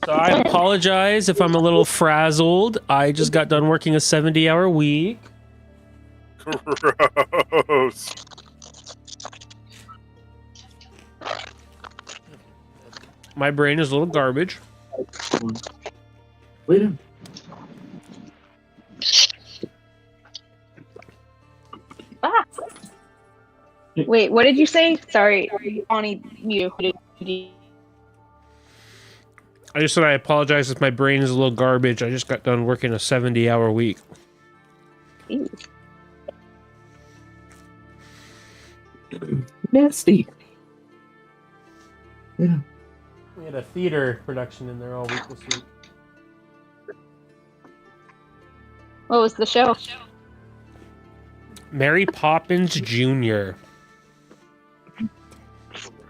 So I apologize if I'm a little frazzled. I just got done working a 70-hour week. Gross. My brain is a little garbage. Wait a Ah. Wait, what did you say? Sorry, Bonnie, you. I just said I apologize if my brain is a little garbage. I just got done working a 70-hour week. nasty. Yeah. We had a theater production in there all week this week. What was the show? Mary Poppins Jr.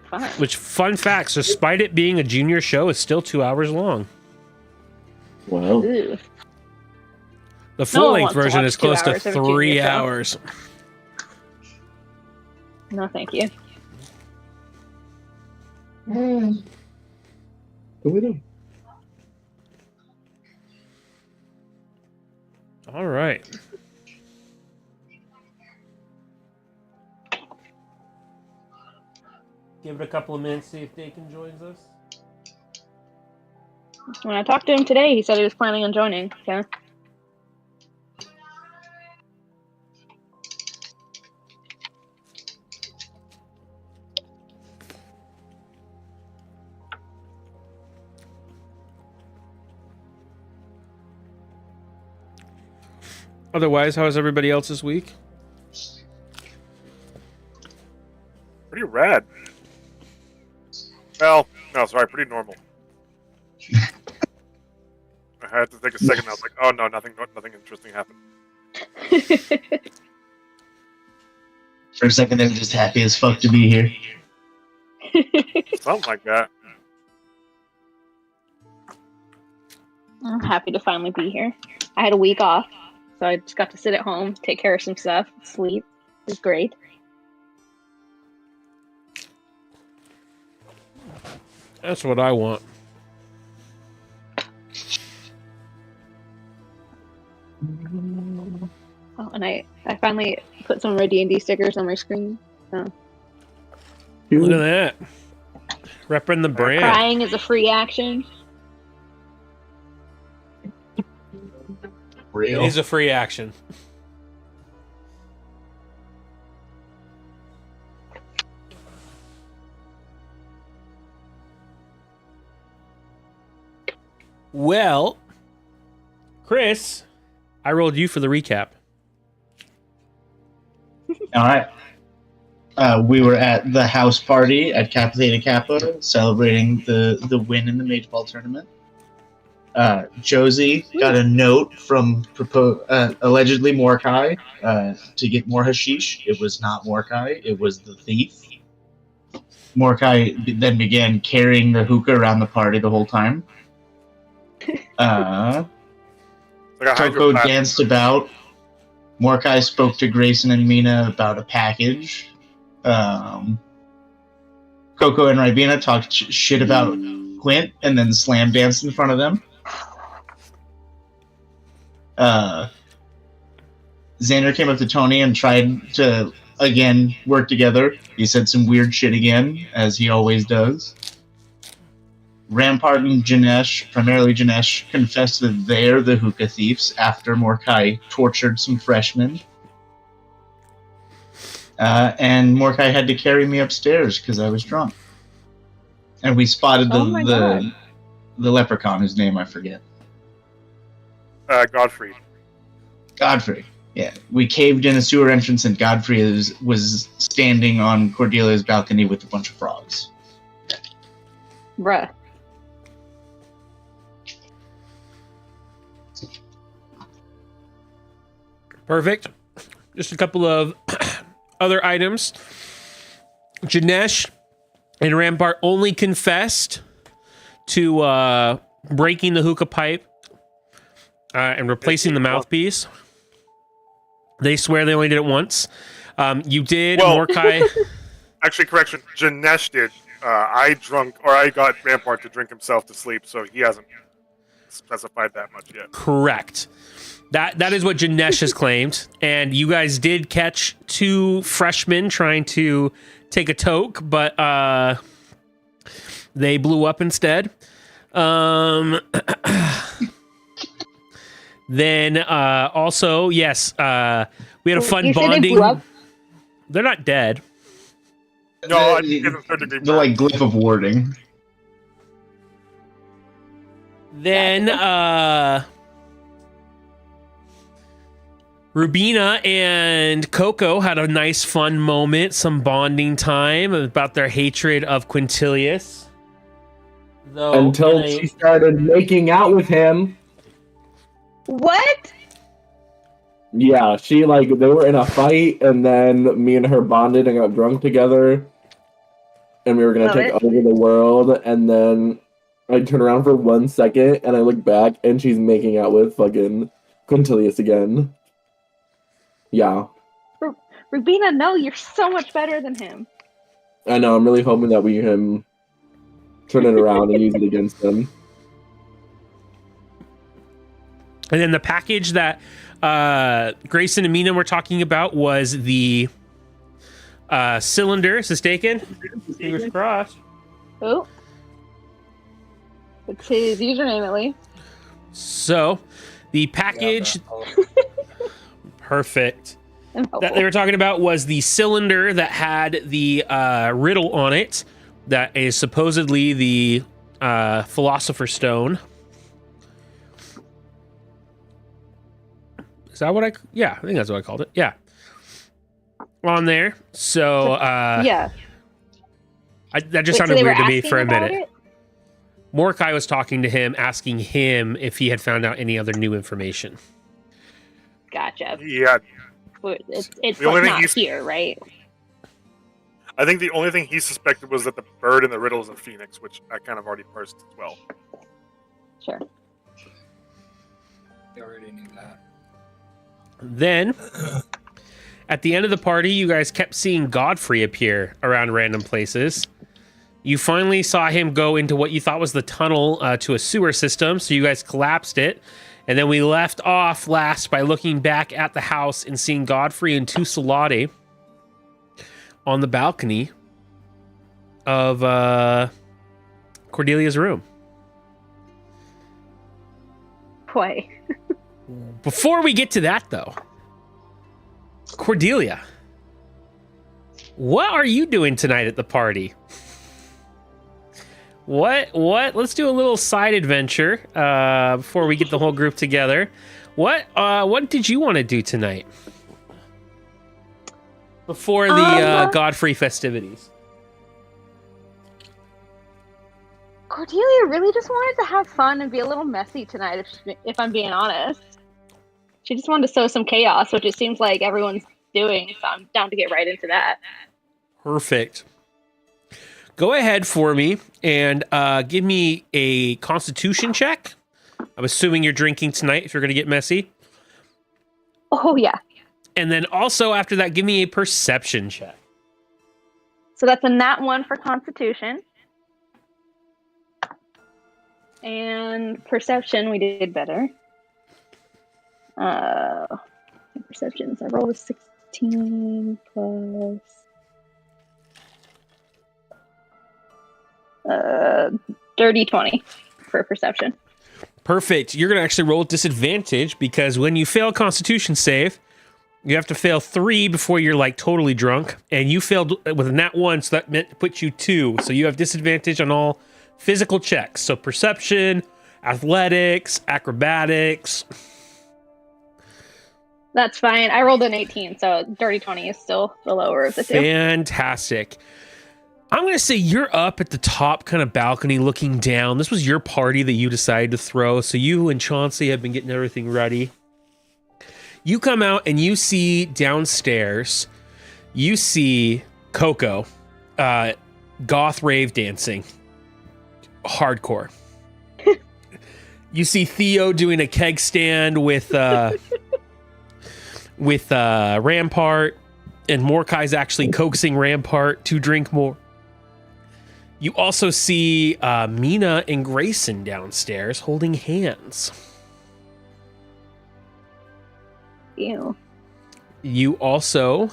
Fun. Which, fun facts, despite it being a junior show, it's still 2 hours long. Wow. Ooh. The full-length wants to version watch is close 2 to hours of a junior 3 show. hours. No, thank you. Go with him. All right. Give it a couple of minutes, see if Dakin joins us. When I talked to him today, he said he was planning on joining. So. Otherwise, how is everybody else this week? Pretty rad. Well, no, sorry, pretty normal. I had to take a second. I was like, oh no, nothing interesting happened. For a second, they were just happy as fuck to be here. Something like that. I'm happy to finally be here. I had a week off, so I just got to sit at home, take care of some stuff, sleep. It was great. That's what I want. Oh, and I finally put some of my D&D stickers on my screen. So. Look at that. Repping the brand. Crying is a free action. It is a free action. Well, Chris, I rolled you for the recap. All right. We were at the house party at Kappa Theta Kappa, celebrating the win in the Mage Ball tournament. Josie got a note from allegedly Mordecai to get more hashish. It was not Mordecai, it was the thief. Mordecai then began carrying the hookah around the party the whole time. Coco danced about. Mordecai spoke to Grayson and Mina about a package. Coco and Ribena talked shit about Quint and then slam danced in front of them. Xander came up to Tony and tried to, again, work together. He said some weird shit again, as he always does. Rampart and Janesh, primarily Janesh, confessed that they're the hookah thieves after Mordecai tortured some freshmen. And Mordecai had to carry me upstairs because I was drunk. And we spotted the leprechaun, whose name I forget. Godfrey. Godfrey. Yeah, we caved in a sewer entrance, and Godfrey was standing on Cordelia's balcony with a bunch of frogs. Bruh. Perfect. Just a couple of other items. Janesh and Rampart only confessed to breaking the hookah pipe and replacing the mouthpiece. They swear they only did it once. You did, well, Mordecai. Actually, correction. Janesh did. I got Rampart to drink himself to sleep, so he hasn't specified that much yet. Correct. That is what Janesh has claimed, and you guys did catch 2 freshmen trying to take a toke, but they blew up instead. Then also, yes, we had a fun bonding. They blew up? They're not dead. No, I give him third-degree The like glyph of warding. Then Rubina and Coco had a nice fun moment, some bonding time about their hatred of Quintilius. Until she started making out with him. What? Yeah, they were in a fight, and then me and her bonded and got drunk together, and we were gonna take over the world, and then I turn around for 1 second, and I look back, and she's making out with fucking Quintilius again. Yeah. Rubina, no, you're so much better than him. I know, I'm really hoping that we can turn it around and use it against him. And then the package that Grayson and Mina were talking about was the cylinder. Is this taken? Fingers crossed. Oh. It's his username, at least. So, the package... Perfect. That they were talking about was the cylinder that had the riddle on it that is supposedly the Philosopher's Stone. Is that what yeah, I think that's what I called it. Yeah. On there. So, yeah. That just sounded weird to me for a minute. Mordecai was talking to him, asking him if he had found out any other new information. Gotcha. Yeah. It's like not here, right? I think the only thing he suspected was that the bird in the riddle is a phoenix, which I kind of already parsed as well. Sure. I already knew that. Then, at the end of the party, you guys kept seeing Godfrey appear around random places. You finally saw him go into what you thought was the tunnel to a sewer system, so you guys collapsed it. And then we left off last by looking back at the house and seeing Godfrey and Tusalade on the balcony of Cordelia's room. Boy. Before we get to that, though, Cordelia, what are you doing tonight at the party? What? Let's do a little side adventure before we get the whole group together. What did you want to do tonight before the Godfrey festivities? Cordelia really just wanted to have fun and be a little messy tonight, if I'm being honest. She just wanted to sow some chaos, which it seems like everyone's doing, so I'm down to get right into that. Perfect. Go ahead for me and give me a Constitution check. I'm assuming you're drinking tonight if you're going to get messy. Oh, yeah. And then also after that, give me a Perception check. So that's a nat 1 for Constitution. And Perception, we did better. Perceptions, I rolled a 16 plus... dirty 20 for Perception. Perfect. You're going to actually roll at disadvantage because when you fail a Constitution save, you have to fail 3 before you're like totally drunk. And you failed with a nat 1, so that meant to put you 2. So you have disadvantage on all physical checks. So Perception, Athletics, Acrobatics. That's fine. I rolled an 18, so dirty 20 is still the lower of the two. Fantastic. I'm going to say you're up at the top kind of balcony looking down. This was your party that you decided to throw. So you and Chauncey have been getting everything ready. You come out and you see downstairs, you see Coco, goth rave dancing, hardcore. You see Theo doing a keg stand with Rampart, and Mordecai's actually coaxing Rampart to drink more. You also see Mina and Grayson downstairs holding hands. Ew. You also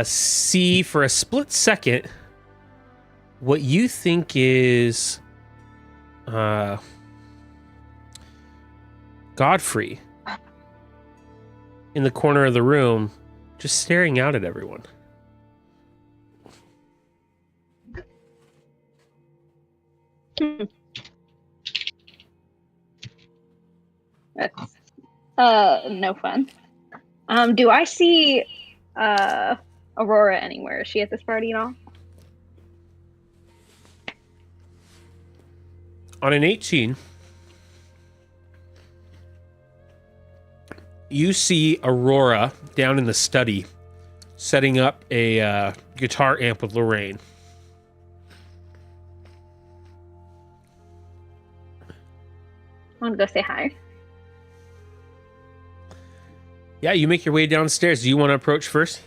see for a split second what you think is Godfrey in the corner of the room, just staring out at everyone. That's no fun. Do I see Aurora anywhere? Is she at this party at all? On an 18, you see Aurora down in the study setting up a guitar amp with Lorraine. I want to go say hi. Yeah, you make your way downstairs. Do you want to approach first?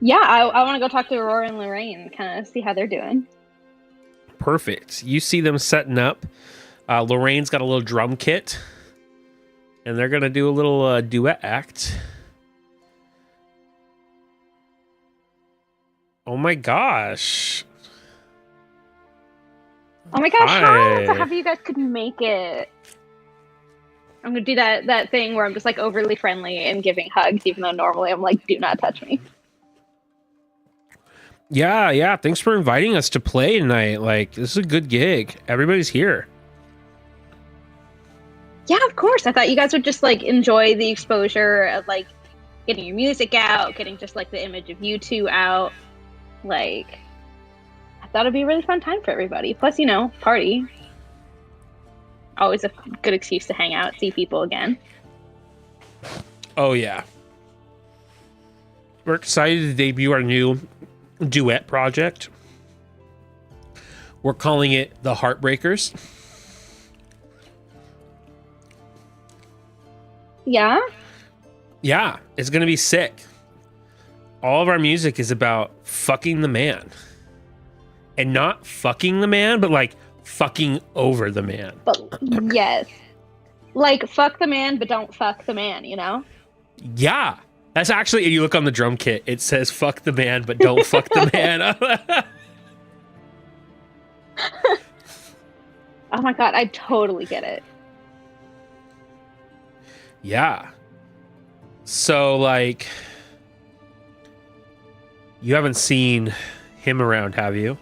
Yeah, I want to go talk to Aurora and Lorraine, kind of see how they're doing. Perfect. You see them setting up. Lorraine's got a little drum kit, and they're going to do a little duet act. Oh my gosh. Oh my gosh, Hi. how happy you guys could make it. I'm going to do that thing where I'm just like overly friendly and giving hugs, even though normally I'm like, do not touch me. Yeah. Thanks for inviting us to play tonight. Like, this is a good gig. Everybody's here. Yeah, of course. I thought you guys would just like enjoy the exposure of like getting your music out, getting just like the image of you two out. Like, I thought it'd be a really fun time for everybody. Plus, you know, party. Always a good excuse to hang out, see people again. Oh, yeah. We're excited to debut our new duet project. We're calling it The Heartbreakers. Yeah? Yeah, it's going to be sick. All of our music is about fucking the man. And not fucking the man, but like fucking over the man. But yes. Like, fuck the man, but don't fuck the man, you know? Yeah. That's actually, you look on the drum kit, it says fuck the man, but don't fuck the man. Oh my god, I totally get it. Yeah. So, like, you haven't seen him around, have you?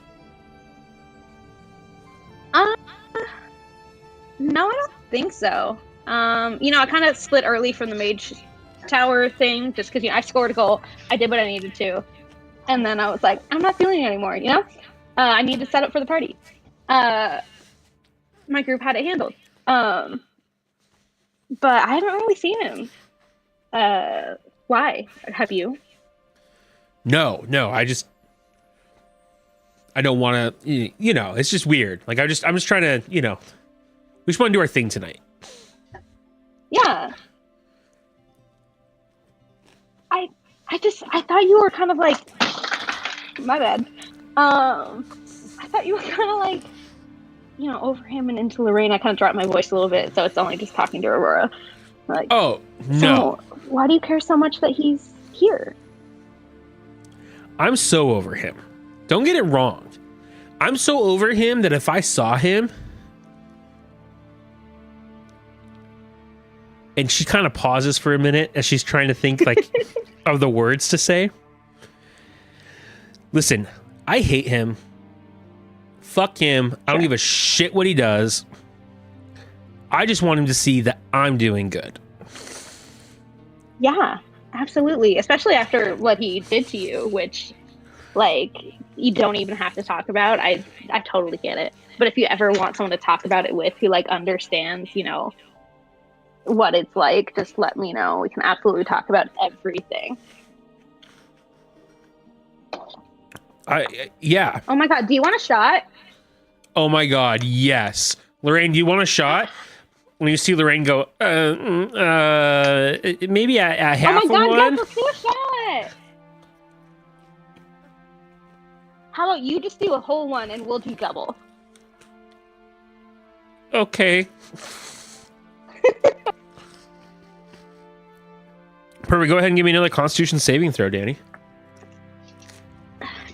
No, I don't think so. You know, I kind of split early from the mage tower thing, just because, you know, I scored a goal. I did what I needed to. And then I was like, I'm not feeling it anymore, you know? I need to set up for the party. My group had it handled. But I haven't really seen him. Why? Have you? No, I don't want to, you know, it's just weird. Like, I'm just trying to, you know, we just want to do our thing tonight. Yeah. I thought you were kind of like, my bad. I thought you were kind of like, you know, over him and into Lorraine. I kind of dropped my voice a little bit, so it's only just talking to Aurora. Like, Oh, no. So why do you care so much that he's here? I'm so over him. Don't get it wrong. I'm so over him that if I saw him, and she kind of pauses for a minute as she's trying to think like of the words to say. Listen, I hate him. Fuck him. I don't give a shit what he does. I just want him to see that I'm doing good. Yeah, absolutely. Especially after what he did to you, which, like, you don't even have to talk about. I totally get it. But if you ever want someone to talk about it with who, like, understands, you know, what it's like, just let me know. We can absolutely talk about everything. Yeah. Oh my god, do you want a shot? Oh my god, yes. Lorraine, do you want a shot? When you see Lorraine go, maybe a half Oh my god, of one. guys, let's do a shot! How about you just do a whole one and we'll do double? Okay. Perfect. Go ahead and give me another Constitution saving throw, Danny.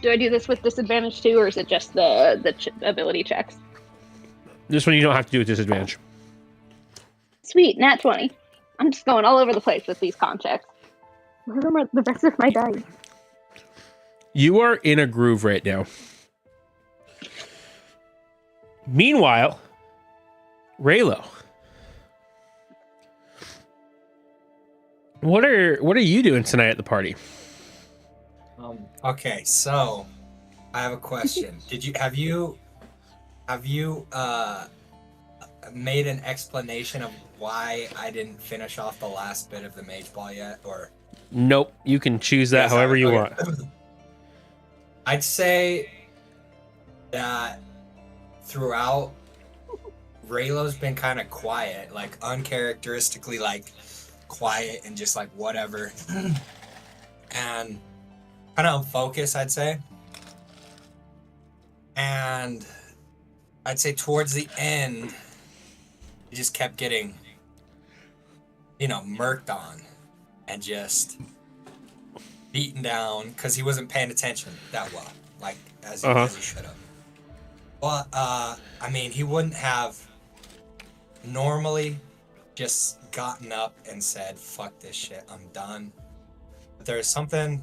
Do I do this with disadvantage too, or is it just the ability checks? This one you don't have to do with disadvantage. Sweet, nat 20. I'm just going all over the place with these con checks. Where are the rest of my dice? You are in a groove right now. Meanwhile, Raylo, what are you doing tonight at the party? Okay, so I have a question. Have you made an explanation of why I didn't finish off the last bit of the mage ball yet, or? Nope. You can choose that however you want. I'd say that throughout, Raylo's been kind of quiet, like uncharacteristically like quiet and just like whatever, and kind of unfocused, I'd say. And I'd say towards the end, he just kept getting, murked on and just beaten down because he wasn't paying attention that well, like as he should have. But he wouldn't have normally just gotten up and said, "Fuck this shit, I'm done." But there was something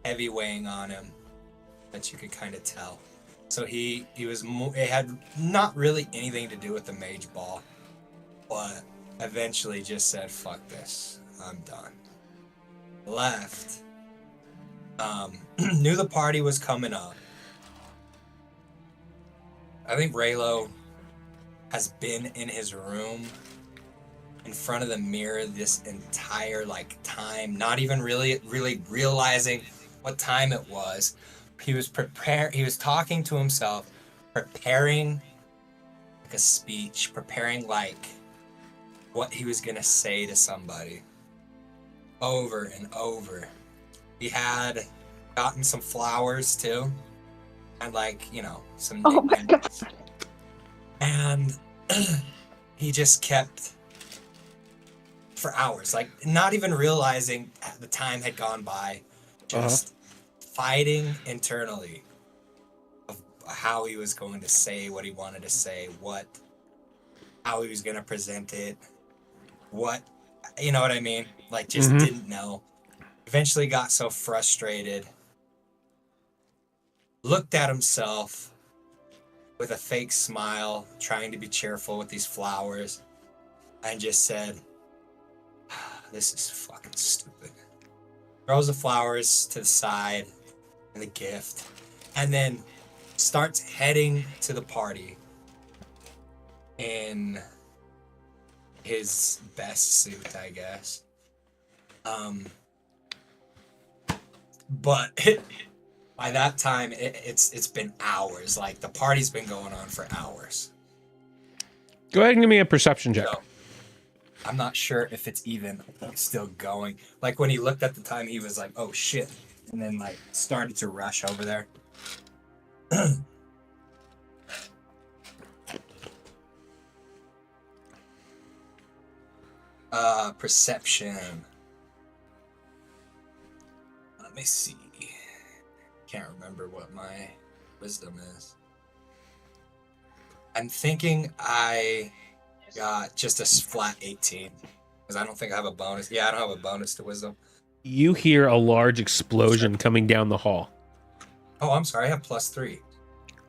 heavy weighing on him that you could kind of tell. So it had not really anything to do with the mage ball, but eventually just said, "Fuck this, I'm done." Left. Knew the party was coming up. I think Raylo has been in his room in front of the mirror this entire time, not even really realizing what time it was. He was talking to himself, preparing a speech, preparing what he was gonna say to somebody over and over. He had gotten some flowers too, and some Oh my god. and he just kept for hours, not even realizing the time had gone by, just fighting internally of how he was going to say what he wanted to say, how he was going to present it, you know what I mean? Didn't know. Eventually got so frustrated, looked at himself with a fake smile, trying to be cheerful with these flowers, and just said, "This is fucking stupid." Throws the flowers to the side and the gift, and then starts heading to the party in his best suit, I guess. But by that time, it's been hours. The party's been going on for hours. Go ahead and give me a perception check. So, I'm not sure if it's even still going. When he looked at the time, he was like, "Oh shit," and then started to rush over there. Perception. Let me see. Can't remember what my wisdom is. I'm thinking I got just a flat 18 because I don't think I have a bonus. Yeah, I don't have a bonus to wisdom. You hear a large explosion coming down the hall. Oh, I'm sorry. I have +3.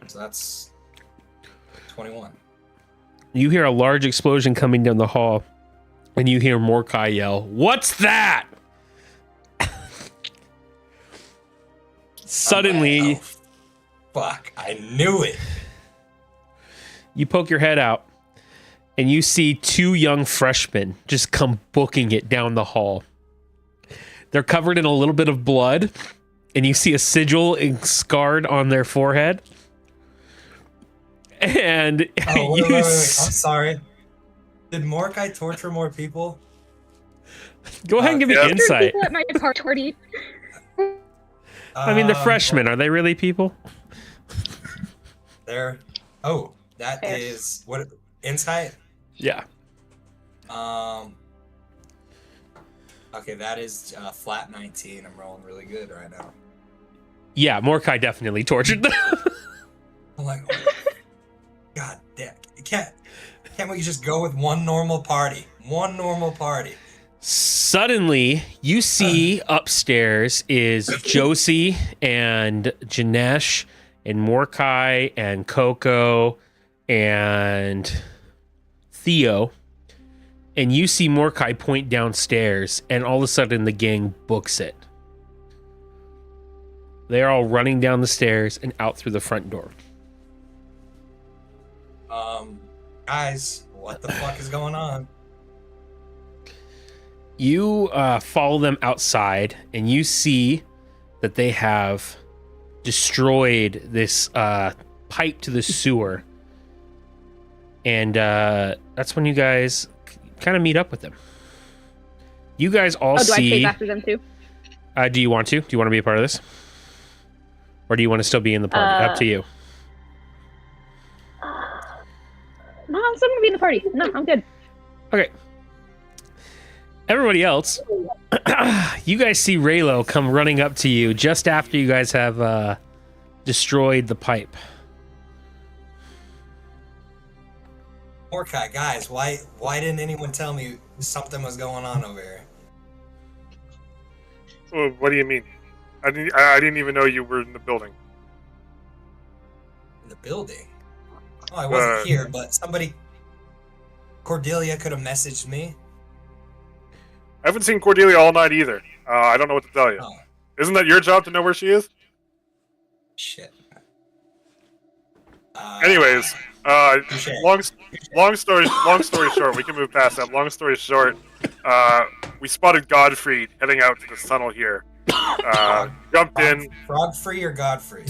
So that's 21. You hear a large explosion coming down the hall, and you hear Mordecai yell, "What's that?" Suddenly, oh, fuck, I knew it. You poke your head out, and you see two young freshmen just come booking it down the hall. They're covered in a little bit of blood, and you see a sigil scarred on their forehead. And wait. I'm sorry. Did Mordecai torture more people? Go ahead and give me insight. People at my party. I mean, the freshmen, are they really people? There. Oh, that Yes. is what insight. Yeah. Okay, that is flat 19. I'm rolling really good right now. Yeah, Mordecai definitely tortured them. I'm like, oh, God damn, can't we just go with one normal party? One normal party. Suddenly, you see upstairs is Josie and Janesh and Mordecai and Coco and Theo. And you see Mordecai point downstairs, and all of a sudden the gang books it. They're all running down the stairs and out through the front door. Guys, what the fuck is going on? You follow them outside, and you see that they have destroyed this pipe to the sewer. And that's when you guys kind of meet up with them. You guys all do I see... chase after them too? Do you want to? Do you want to be a part of this? Or do you want to still be in the party? Up to you. No, I'm still gonna be in the party. No, I'm good. Okay. Everybody else, you guys see Raylo come running up to you just after you guys have destroyed the pipe. Mordecai, guys, why didn't anyone tell me something was going on over here? Well, what do you mean? I didn't even know you were in the building. In the building? Oh, I wasn't here, but Cordelia could have messaged me. I haven't seen Cordelia all night either. I don't know what to tell you. Oh, Isn't that your job to know where she is? shit. Anyways, touche. long story short, we can move past that. Long story short, we spotted Godfrey heading out to this tunnel here. Jumped in. Frog free or Godfrey?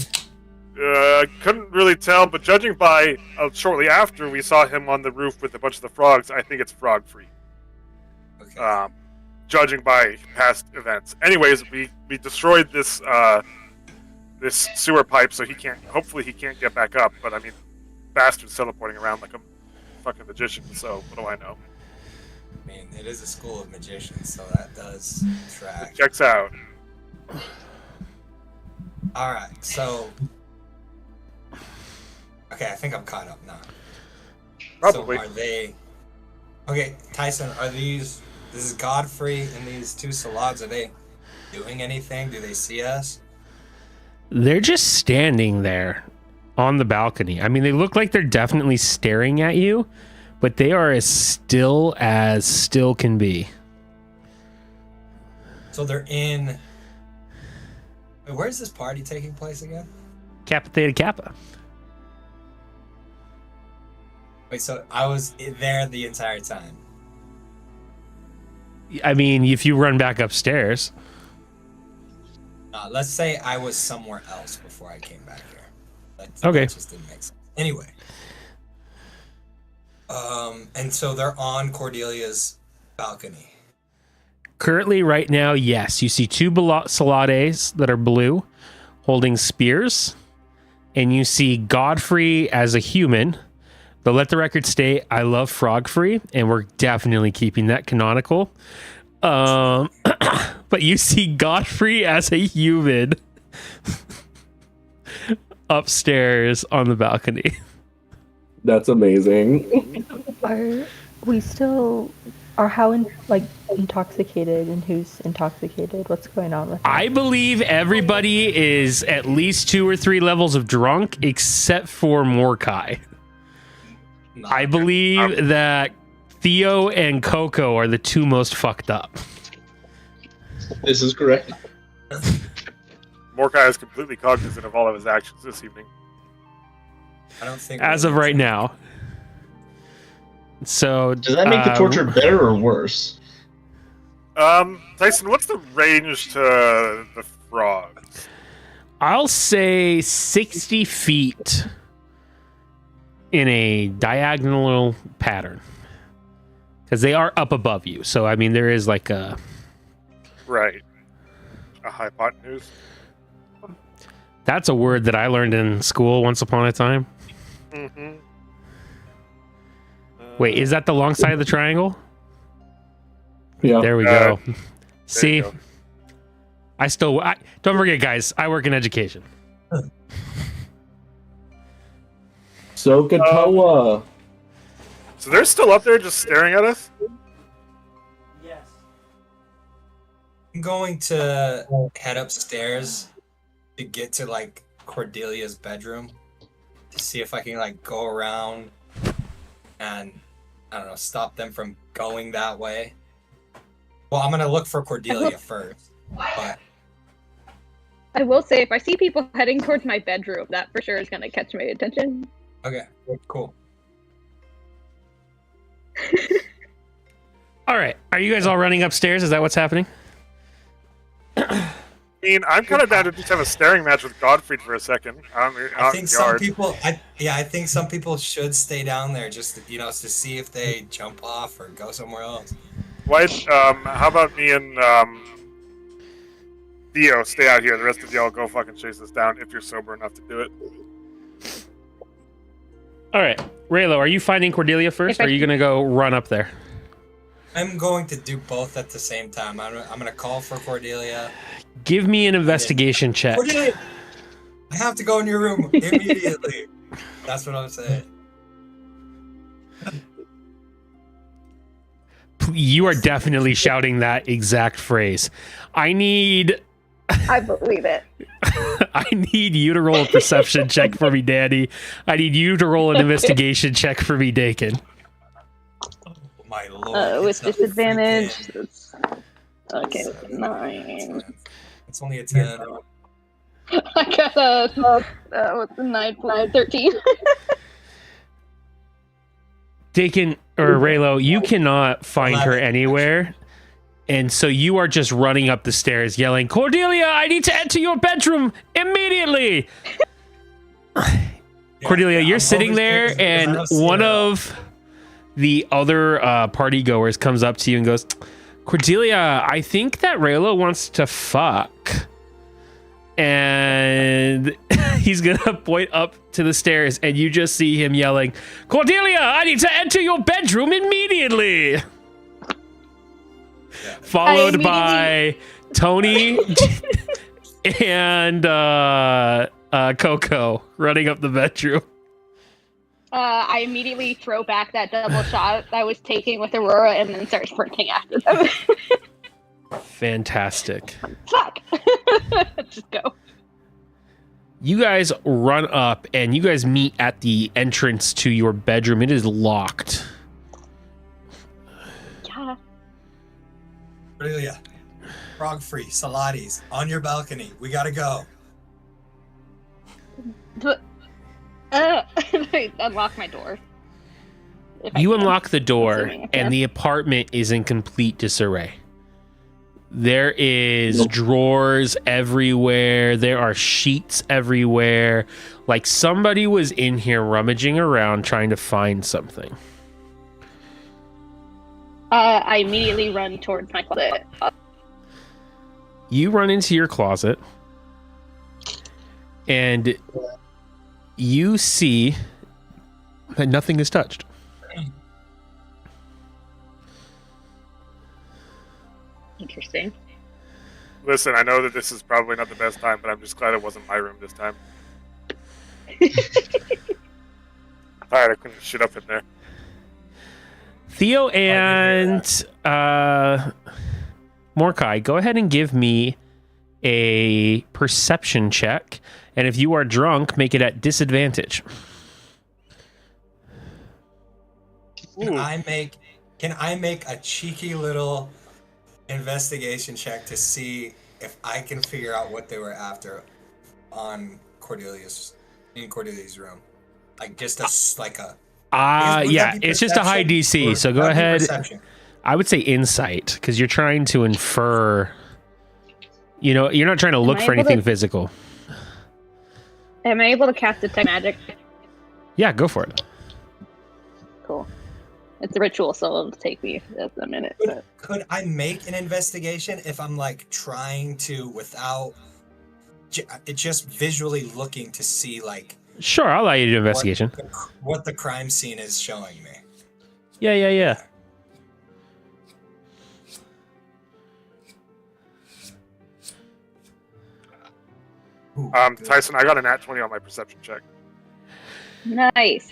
Couldn't really tell, but judging by shortly after we saw him on the roof with a bunch of the frogs, I think it's frog free. Okay. Judging by past events. Anyways, we destroyed this this sewer pipe, so hopefully he can't get back up. But I mean, bastard's teleporting around like a fucking magician. So what do I know? I mean, it is a school of magicians, so that does track. Checks out. All right, so okay, I think I'm caught up now. Probably. So are they? Okay, Tyson, are these? This is Godfrey and these two Salads. Are they doing anything? Do they see us? They're just standing there on the balcony. I mean, they look like they're definitely staring at you, but they are as still can be. So they're in. Wait, where's this party taking place again? Kappa Theta Kappa. Wait, so I was there the entire time. I mean, if you run back upstairs. Let's say I was somewhere else before I came back here. Okay. That just didn't make sense. Anyway. And so they're on Cordelia's balcony. Currently, right now, yes. You see two Salades that are blue holding spears. And you see Godfrey as a human. But let the record state, I love Frog Free. And we're definitely keeping that canonical. But you see Godfrey as a human upstairs on the balcony. That's amazing. Are we still intoxicated, and who's intoxicated? What's going on with that? I believe everybody is at least 2 or 3 levels of drunk except for Mordecai. I believe that Theo and Coco are the two most fucked up. This is correct. Mordecai is completely cognizant of all of his actions this evening. I don't think. As of right now. So Does that make the torture better or worse? Tyson, what's the range to the frogs? I'll say 60 feet in a diagonal pattern. Because they are up above you. So, I mean, there is like a... Right. A hypotenuse? That's a word that I learned in school once upon a time. Mm-hmm. Wait, is that the long side of the triangle? Yeah. There we go. you See, go. Don't forget, guys, I work in education. Sokotoa. So they're still up there just staring at us? I'm going to head upstairs to get to like Cordelia's bedroom to see if I can like go around and I don't know, stop them from going that way. Well, I'm gonna look for Cordelia first, but I will say, if I see people heading towards my bedroom, that for sure is gonna catch my attention. okay, cool. All right, are you guys all running upstairs? Is that what's happening? I mean, I'm kind of down to just have a staring match with Godfrey for a second. I think some people, I think some people should stay down there just to see if they jump off or go somewhere else. White, how about me and Theo stay out here? The rest of y'all go fucking chase us down if you're sober enough to do it. All right, Raylo, are you finding Cordelia first, or are you gonna go run up there? I'm going to do both at the same time. I'm gonna call for Cordelia. Give me an investigation check. Cordelia, I have to go in your room immediately. That's what I'm saying. You are definitely shouting that exact phrase. I believe it. I need you to roll a perception check for me, Danny. I need you to roll an investigation check for me, Dakin. Oh, my lord. With disadvantage. Okay, 9. It's only a 10. I got a 9 plus 13. Dakin or Raylo, you cannot find her 11, anywhere. And so you are just running up the stairs yelling, Cordelia, I need to enter your bedroom immediately. Cordelia, you're sitting there and one of the other party goers comes up to you and goes, Cordelia, I think that Raylo wants to fuck. And he's going to point up to the stairs and you just see him yelling, Cordelia, I need to enter your bedroom immediately. Yeah. Followed by Tony and Coco running up the bedroom. I immediately throw back that double shot I was taking with Aurora and then start sprinting after them. Fantastic. Fuck. Just go. You guys run up and you guys meet at the entrance to your bedroom. It is locked. Yeah. Cordelia, frog free, Salatis, on your balcony. We gotta go. I unlock my door. You unlock the door and the apartment is in complete disarray. There is drawers everywhere. There are sheets everywhere. Like somebody was in here rummaging around trying to find something. I immediately run towards my closet. You run into your closet and you see that nothing is touched. Interesting. Listen, I know that this is probably not the best time, but I'm just glad it wasn't my room this time. Alright, I couldn't shit up in there. Theo and Morkai, go ahead and give me a perception check. And if you are drunk, make it at disadvantage. Can I make a cheeky little investigation check to see if I can figure out what they were after in Cordelia's room? Like just yeah, it's just a high DC. So go ahead. Perception? I would say insight because you're trying to infer. You know, you're not trying to look for anything physical. Am I able to cast detect magic? Yeah, go for it. Cool. It's a ritual, so it'll take me a minute. Could I make an investigation if I'm like trying to without just visually looking to see like. Sure, I'll allow you to do investigation. What the crime scene is showing me. Yeah. Tyson, I got a nat 20 on my perception check. Nice.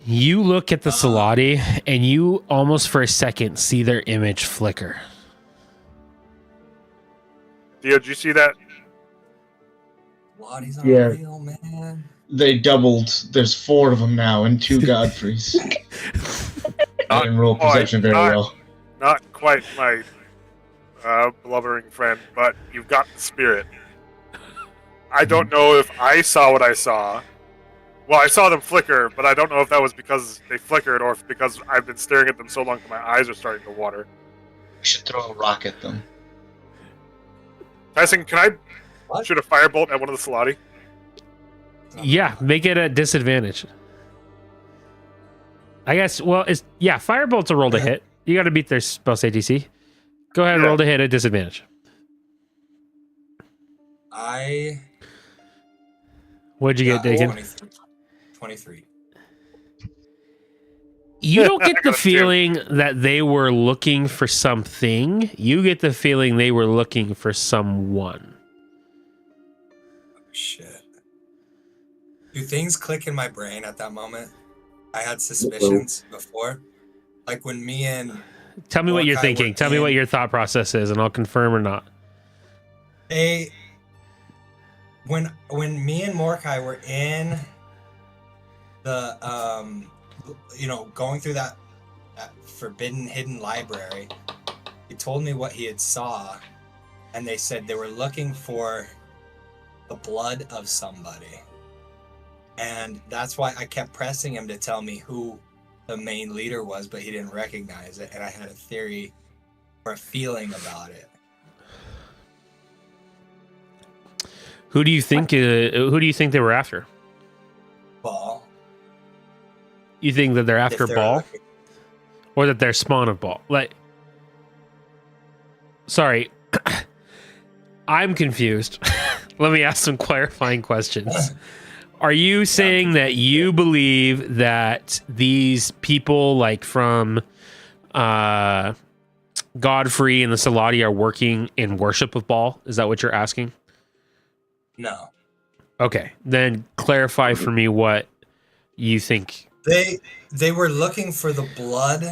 You look at the Salati, and you almost for a second see their image flicker. Theo, did you see that? Lotties are Yeah. real, man. They doubled. There's 4 of them now, and 2 Godfreys. I didn't roll perception very well. Not quite my blubbering friend, but you've got the spirit. I don't know if I saw what I saw. Well, I saw them flicker, but I don't know if that was because they flickered or if because I've been staring at them so long that my eyes are starting to water. We should throw a rock at them. Tyson, can I shoot a firebolt at one of the Salati? Yeah, make it a disadvantage. I guess, well, Firebolt's a roll to hit. You got to beat their spell save DC. Go ahead and roll to hit at disadvantage. What'd you get, Dakin? 23. You don't get the feeling that they were looking for something. You get the feeling they were looking for someone. Oh, shit. Do things click in my brain at that moment? I had suspicions before. Like when me and... Tell me what you're thinking. Tell me what your thought process is, and I'll confirm or not. When me and Mordecai were in the going through that forbidden hidden library, he told me what he had saw, and they said they were looking for the blood of somebody, and that's why I kept pressing him to tell me who the main leader was, but he didn't recognize it, and I had a theory or a feeling about it. Who do you think they were after? Ball. You think that they're after Ball? Or that they're spawn of Ball? Like, sorry. I'm confused. Let me ask some clarifying questions. Are you saying that you believe that these people like from Godfrey and the Salati are working in worship of Baal? Is that what you're asking? No. Okay, then clarify for me what you think. They were looking for the blood.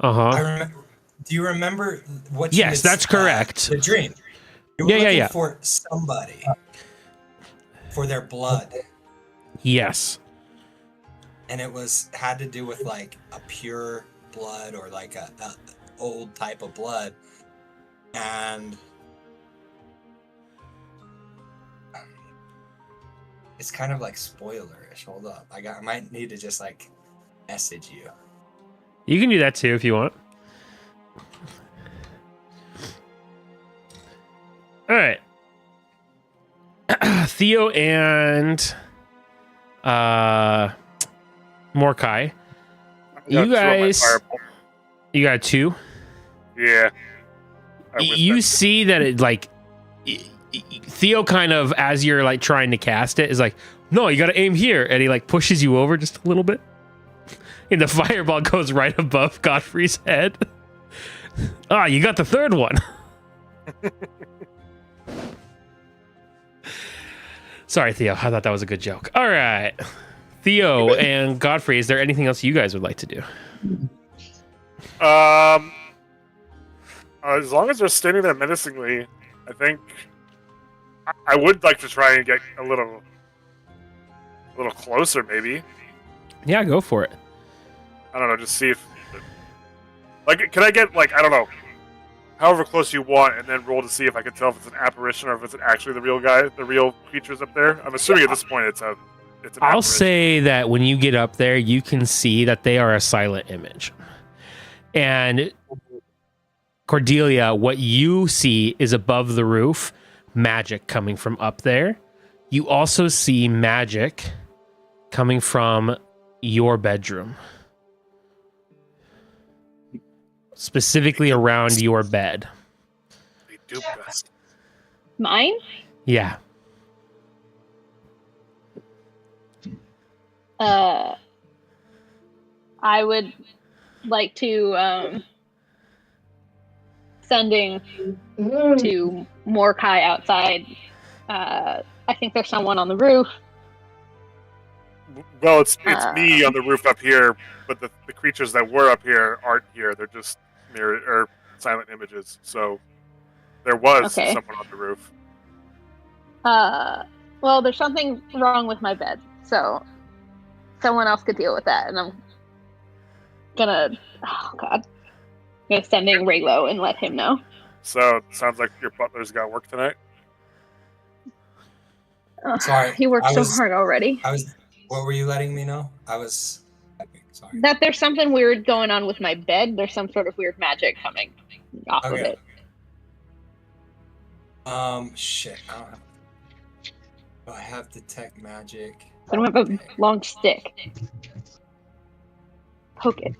Uh-huh. Do you remember what? Yes, that's correct. The dream. You were looking for somebody. For their blood. Yes. And it had to do with like a pure blood or like a old type of blood, and it's kind of like spoilerish. Hold up, I might need to just like message you. You can do that too if you want. All right. Theo and Mordecai. You guys, you got 2? Yeah. You see that it like Theo kind of, as you're like trying to cast it, is like, no, you got to aim here, and he like pushes you over just a little bit, and the fireball goes right above Godfrey's head. You got the 3rd one. Sorry, Theo. I thought that was a good joke. All right. Theo and Godfrey, is there anything else you guys would like to do? As long as they're standing there menacingly, I think I would like to try and get a little closer, maybe. Yeah, go for it. I don't know, just see if... Like, can I get, like, I don't know, however close you want, and then roll to see if I can tell if it's an apparition or if it's actually the real guy, the real creatures up there? I'm assuming at this point it's an I'll say that when you get up there, you can see that they are a silent image. And Cordelia, what you see is above the roof, magic coming from up there. You also see magic coming from your bedroom. Specifically around your bed. They do best. Mine? Yeah. I would like to sending to Mordecai outside. I think there's someone on the roof. Well, it's me on the roof up here, but the creatures that were up here aren't here. They're just mirror or silent images. So there was someone on the roof. Well, there's something wrong with my bed, so someone else could deal with that, and I'm gonna sending Raylo and let him know. So it sounds like your butler's got work tonight. Sorry, he worked so hard already. What were you letting me know? Sorry. That there's something weird going on with my bed. There's some sort of weird magic coming off of it. Shit. I have detect magic. I don't have a long stick. Poke it.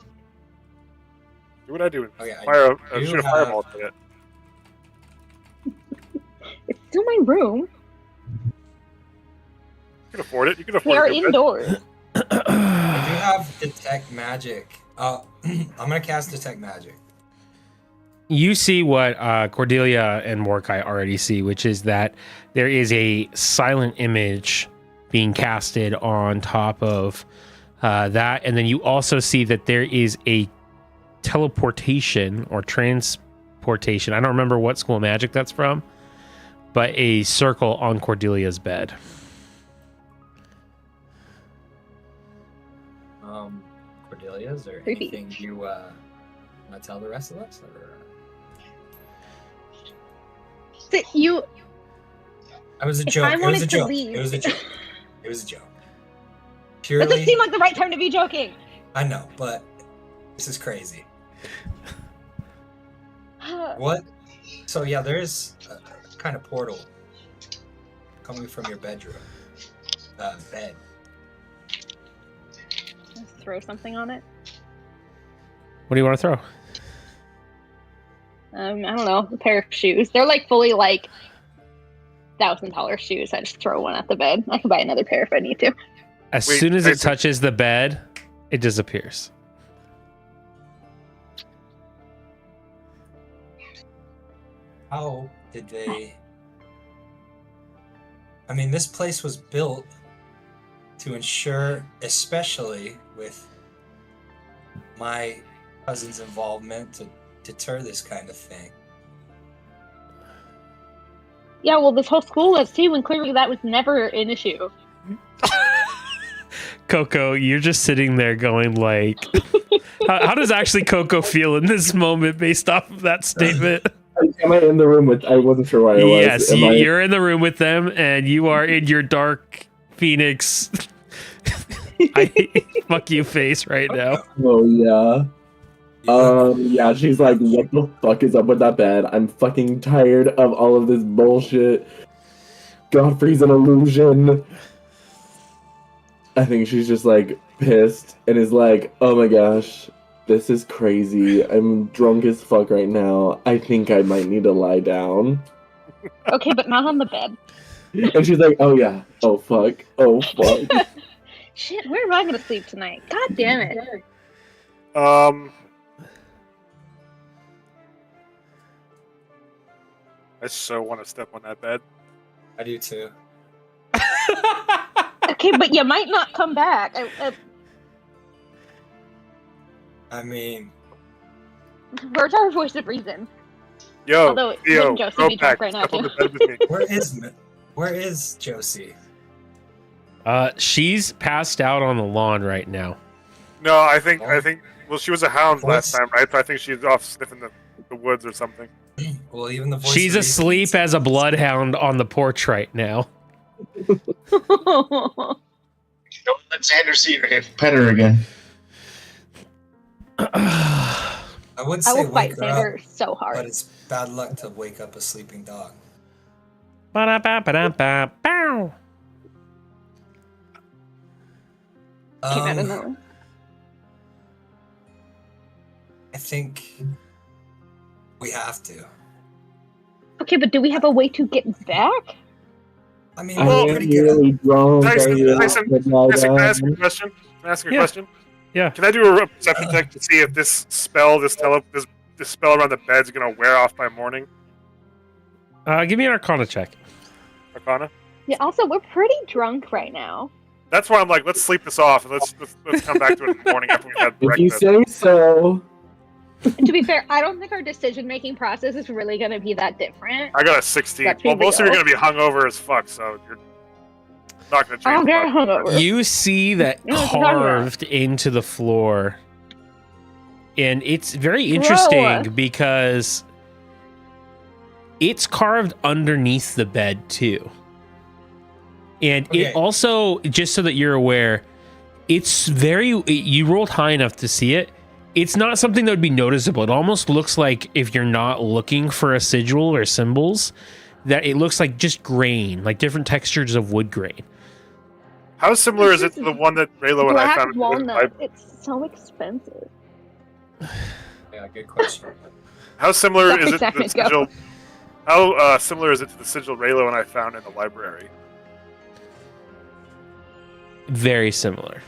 Do what I do. Okay, shoot a fireball at it. It's still my room. You can afford it. You can afford it. They are indoors. I do have detect magic. I'm gonna cast detect magic. You see what Cordelia and Mordecai already see, which is that there is a silent image being casted on top of that, and then you also see that there is a teleportation or transportation. I don't remember what school of magic that's from, but a circle on Cordelia's bed. Cordelia, is there anything you want to tell the rest of us? Or? You. It was a joke. It was a joke. It was a joke. It was a joke. Purely. It doesn't seem like the right time to be joking. I know, but this is crazy. What? So yeah, there is a kind of portal coming from your bedroom. Bed. Let's throw something on it. What do you want to throw? I don't know. A pair of shoes. They're like fully like $1,000 shoes. I just throw one at the bed. I can buy another pair if I need to. As soon as it touches the bed, it disappears. How did they... I mean, this place was built to ensure, especially with my cousin's involvement, to deter this kind of thing. Yeah, well, this whole school was too, and clearly that was never an issue. Coco, you're just sitting there going like, how does actually Coco feel in this moment based off of that statement? Am I in the room with? I wasn't sure where I was. Yes, you're in the room with them, and you are in your dark Phoenix. Fuck you face right now. Oh yeah. Yeah, she's like, what the fuck is up with that bed? I'm fucking tired of all of this bullshit. Godfrey's an illusion. I think she's just like pissed and is like, oh my gosh, this is crazy. I'm drunk as fuck right now. I think I might need to lie down. Okay, but not on the bed. And she's like, oh yeah, oh fuck, oh fuck. Shit, where am I gonna sleep tonight? God damn it. I so want to step on that bed. I do too. Okay, but you might not come back. I mean, where's our voice of reason? Yo, although Theo, Josie go be back. drunk right now, Step on too. the bed with me. Where is Josie? She's passed out on the lawn right now. No, I think. Well, she was a hound last time, right? So I think she's off sniffing the woods or something. Well, even the voice. She's asleep as a bloodhound on the porch right now. Don't let Xander see her hip. Pet her again. I would say I will fight wake her up, Xander so hard. but it's bad luck to wake up a sleeping dog. Ba-da-ba-ba-da-ba-bow. I don't know. I think we have to. Okay, but do we have a way to get back? I mean, I'm we're pretty good. really drunk. Tyson, I Tyson, really can I ask you a question? Can I ask you a Yeah. question? Yeah. Can I do a perception check to see if this spell, this spell around the bed is going to wear off by morning? Give me an Arcana check. Arcana? Yeah. Also, we're pretty drunk right now. That's why I'm like, let's sleep this off and let's come back to it in the morning after we've had If you breakfast. say so. And to be fair, I don't think our decision-making process is really going to be that different. I got a 16. Let's be Well, most of you are real. going to be hungover as fuck, so you're not going to I change don't care much. hungover. You see that Yeah, what you talking about? carved into the floor. And it's very interesting Bro. because it's carved underneath the bed too. And Okay. it also, just so that you're aware, it's you rolled high enough to see it. It's not something that would be noticeable. It almost looks like, if you're not looking for a sigil or symbols, that it looks like just grain, like different textures of wood grain. How similar is it to the one that Raylo and I Black found? walnut. It's so expensive. Yeah, good question. How similar That's is it to the exactly go. sigil? How similar is it to the sigil Raylo and I found in the library? Very similar.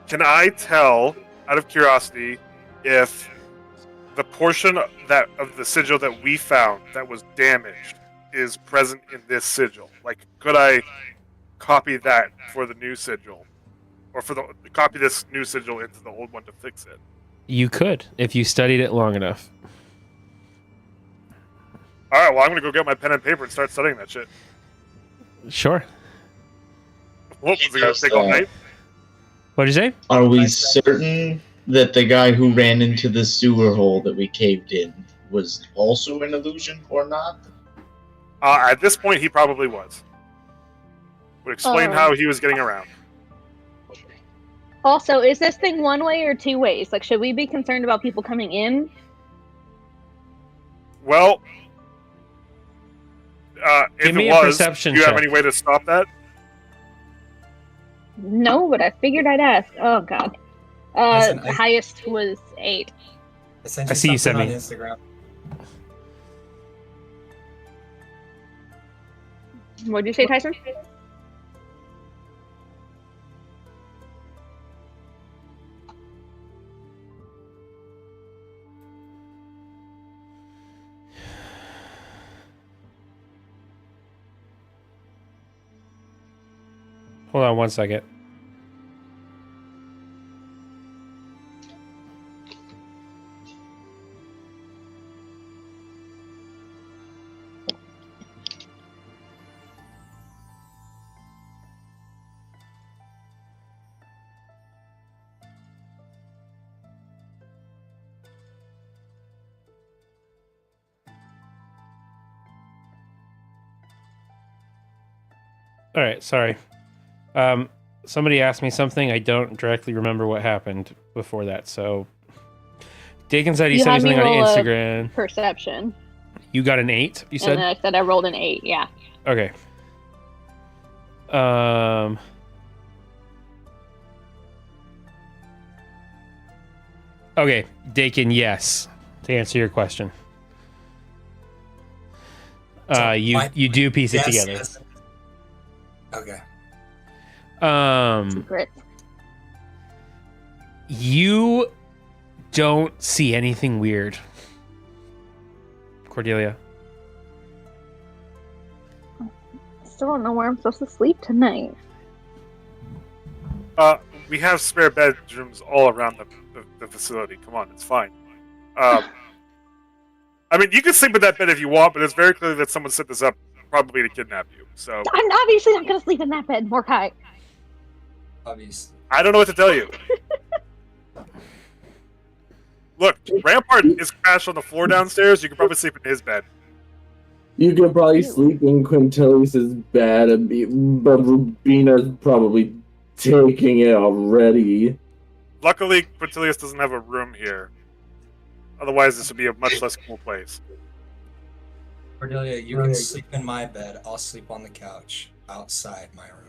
Can I tell, out of curiosity, if the portion of the sigil that we found that was damaged is present in this sigil? Like, could I copy that for the new sigil, or copy this new sigil into the old one to fix it? You could, if you studied it long enough. All right, well, I'm gonna go get my pen and paper and start studying that shit. Sure. What was it gonna take all night? What'd you say? Are we certain that the guy who ran into the sewer hole that we caved in was also an illusion or not? At this point, he probably was. Would explain Oh. how he was getting around. Also, is this thing one way or two ways? Like, should we be concerned about people coming in? Well, if Give me it a was, perception do you have check. any way to stop that? No, but I figured I'd ask. Oh god. Listen, I- Highest was 8. I sent I see you something sent on me. Instagram. What'd you say, Tyson? Hold on one second. All right, sorry. Somebody asked me something. I don't directly remember what happened before that. So, Dakin said he You sent me had me something on roll a- Instagram. Perception. You got an 8, you And said? then I said I rolled an 8, yeah. Okay. Okay, Dakin, yes. To answer your question. So You do piece it Yes, together. yes. Okay. Secret. You don't see anything weird. Cordelia. Still don't know where I'm supposed to sleep tonight. We have spare bedrooms all around the facility. Come on, it's fine. I mean, you can sleep in that bed if you want, but it's very clear that someone set this up probably to kidnap you. So I'm obviously not gonna sleep in that bed, Mordecai. Obvious. I don't know what to tell you. Look, Rampart is crashed on the floor downstairs. You could probably sleep in his bed. You could probably sleep in Quintilius's bed, but Rubina's probably taking it already. Luckily, Quintilius doesn't have a room here. Otherwise, this would be a much less cool place. Cordelia, you can sleep in my bed. I'll sleep on the couch outside my room.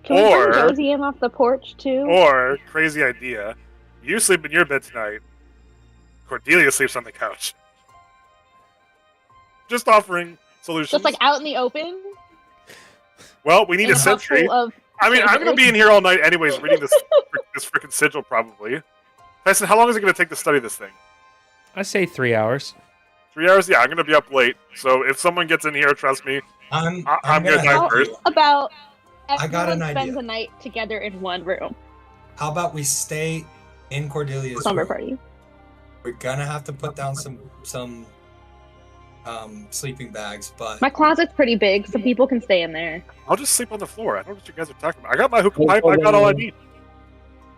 Can we Or- bring Josie in off the porch too? Or, crazy idea, you sleep in your bed tonight. Cordelia sleeps on the couch. Just offering solutions. Just like out in the open. Well, we need in a house sentry. full of I mean, I'm going to strangers. be in here all night anyways, reading this freaking sigil probably. Tyson, how long is it going to take to study this thing? I say 3 hours. 3 hours? Yeah, I'm going to be up late. So if someone gets in here, trust me, I'm going to die help first. you. About I got an everyone spends idea. the night together in one room. How about we stay in Cordelia's Slumber room? party. We're gonna have to put down some sleeping bags, but My closet's pretty big, so people can stay in there. I'll just sleep on the floor. I don't know what you guys are talking about. I got my hookah pipe. I got all I need.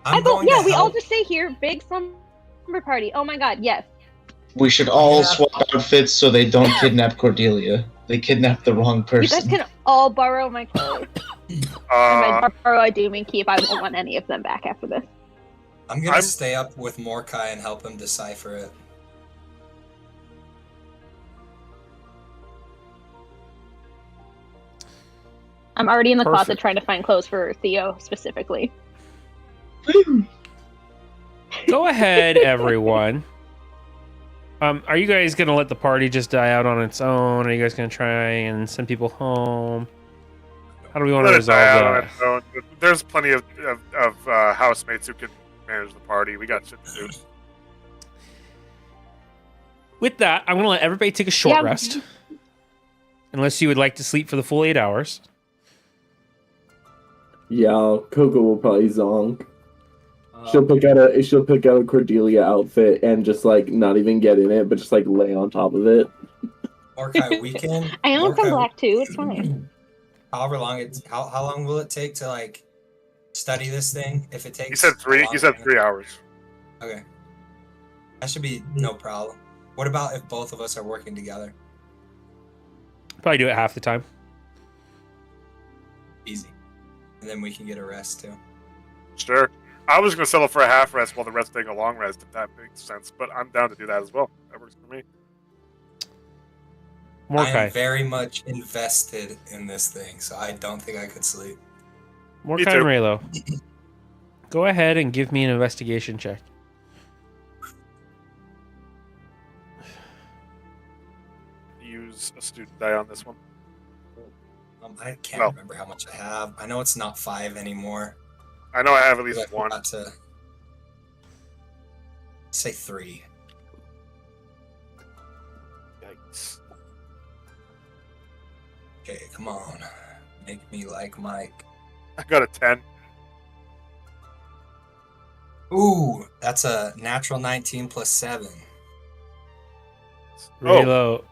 I'm I thought, going yeah, to we all help. just stay here. Big slumber party. Oh my god, yes. We should all Yeah. swap outfits so they don't kidnap Cordelia. They kidnapped the wrong You guys person. can all borrow my clothes. And by borrow, I do mean keep. I won't want any of them back after this. I'm gonna stay up with Mordecai and help him decipher it. I'm already in the closet Perfect. trying to find clothes for Theo specifically. Go ahead, everyone. Are you guys gonna let the party just die out on its own? Are you guys gonna try and send people home? How do we want to Let it die out on resolve its own. There's plenty of housemates who can manage the party. We got shit to do. With that, I'm gonna let everybody take a short Yeah. rest. Unless you would like to sleep for the full 8 hours. Yeah, Coco will probably zonk. Uh, She'll pick out a Cordelia outfit and just like not even get in it, but just like lay on top of it. Mordecai, we can. I own some Mordecai, black too. It's fine. However long how long will it take to like study this thing? If it takes. He said a 3. long He said time? 3 hours. Okay. That should be no problem. What about if both of us are working together? Probably do it half the time. Easy. And then we can get a rest too. Sure. I was going to settle for a half rest while the rest take a long rest, if that makes sense. But I'm down to do that as well. That works for me. I Mordecai. am very much invested in this thing, so I don't think I could sleep. Mordecai too. and Raylo. Go ahead and give me an investigation check. Use a student die on this one. I can't Well. remember how much I have. I know it's not 5 anymore. I know I have at I least one. forgot to say 3. Yikes. Okay, come on. Make me like Mike. I got a 10. Ooh, that's a natural 19 plus 7. Raylo,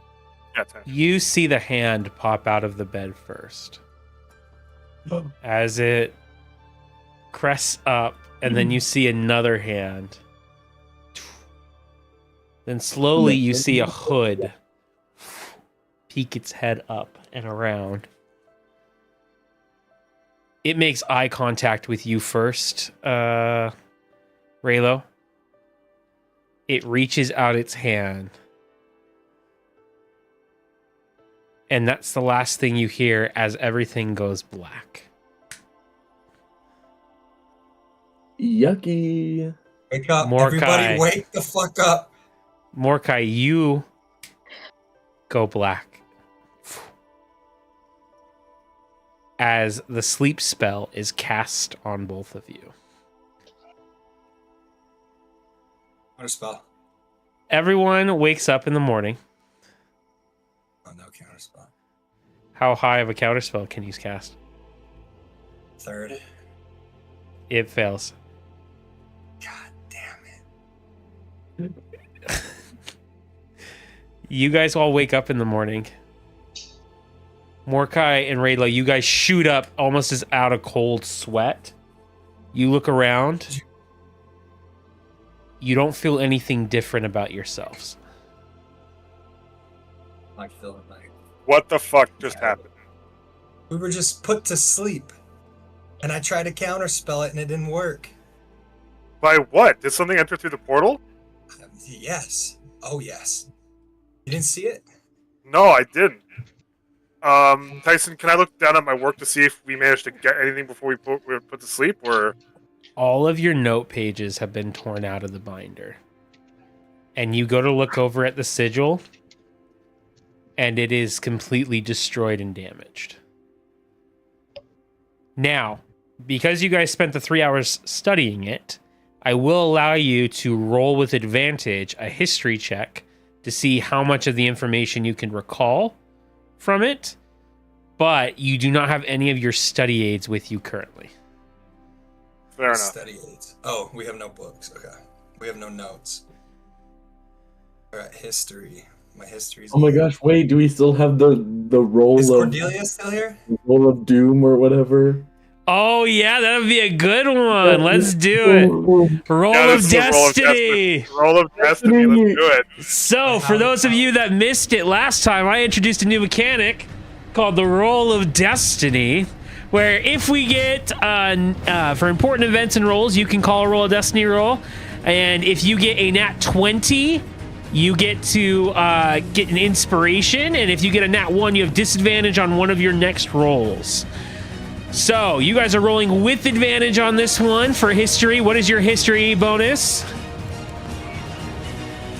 Yeah, 10. you see the hand pop out of the bed first. As it crests up, and then you see another hand. Then slowly you see a hood peek its head up and around. It makes eye contact with you first, Raylo. It reaches out its hand. And that's the last thing you hear as everything goes black. Yucky. Wake up, Mordecai. everybody, wake the fuck up. Mordecai, you go black. As the sleep spell is cast on both of you. What a spell. Everyone wakes up in the morning. Oh, no counter spell. How high of a counterspell can you cast? 3rd. It fails. God damn it. You guys all wake up in the morning. Mordecai and Rayla, you guys shoot up almost as out of cold sweat. You look around. You don't feel anything different about yourselves. Like feeling like What the fuck just happened? we were just put to sleep. And I tried to counterspell it and it didn't work. By what? Did something enter through the portal? Yes. Oh, yes. You didn't see it? No, I didn't. Tyson, can I look down at my work to see if we managed to get anything before we were put to sleep, or? All of your note pages have been torn out of the binder. and you go to look over at the sigil, and it is completely destroyed and damaged. Now, because you guys spent the 3 hours studying it, I will allow you to roll with advantage a history check to see how much of the information you can recall from it, but you do not have any of your study aids with you currently. Fair enough. Study aids. Oh, we have no books. Okay. We have no notes. All right, history. My history's. Oh my gosh! Wait, do we still have the roll Is of Cordelia still here? roll of doom or whatever? Oh yeah, that would be a good one. Let's do it. Roll Yeah, of this is a Destiny. Roll of Destiny. Let's do it. So, for those of you that missed it last time, I introduced a new mechanic called the Roll of Destiny, where if we get, for important events and rolls, you can call a Roll of Destiny roll. And if you get a nat 20, you get to get an inspiration. And if you get a nat 1, you have disadvantage on one of your next rolls. So, you guys are rolling with advantage on this one for history. What is your history bonus?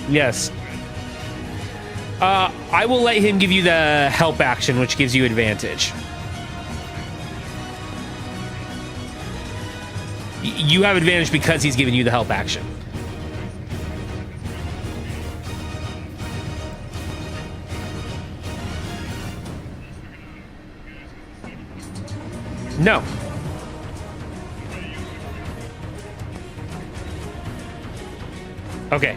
Yes. I will let him give you the help action, which gives you advantage. You have advantage because he's giving you the help action. No. Okay.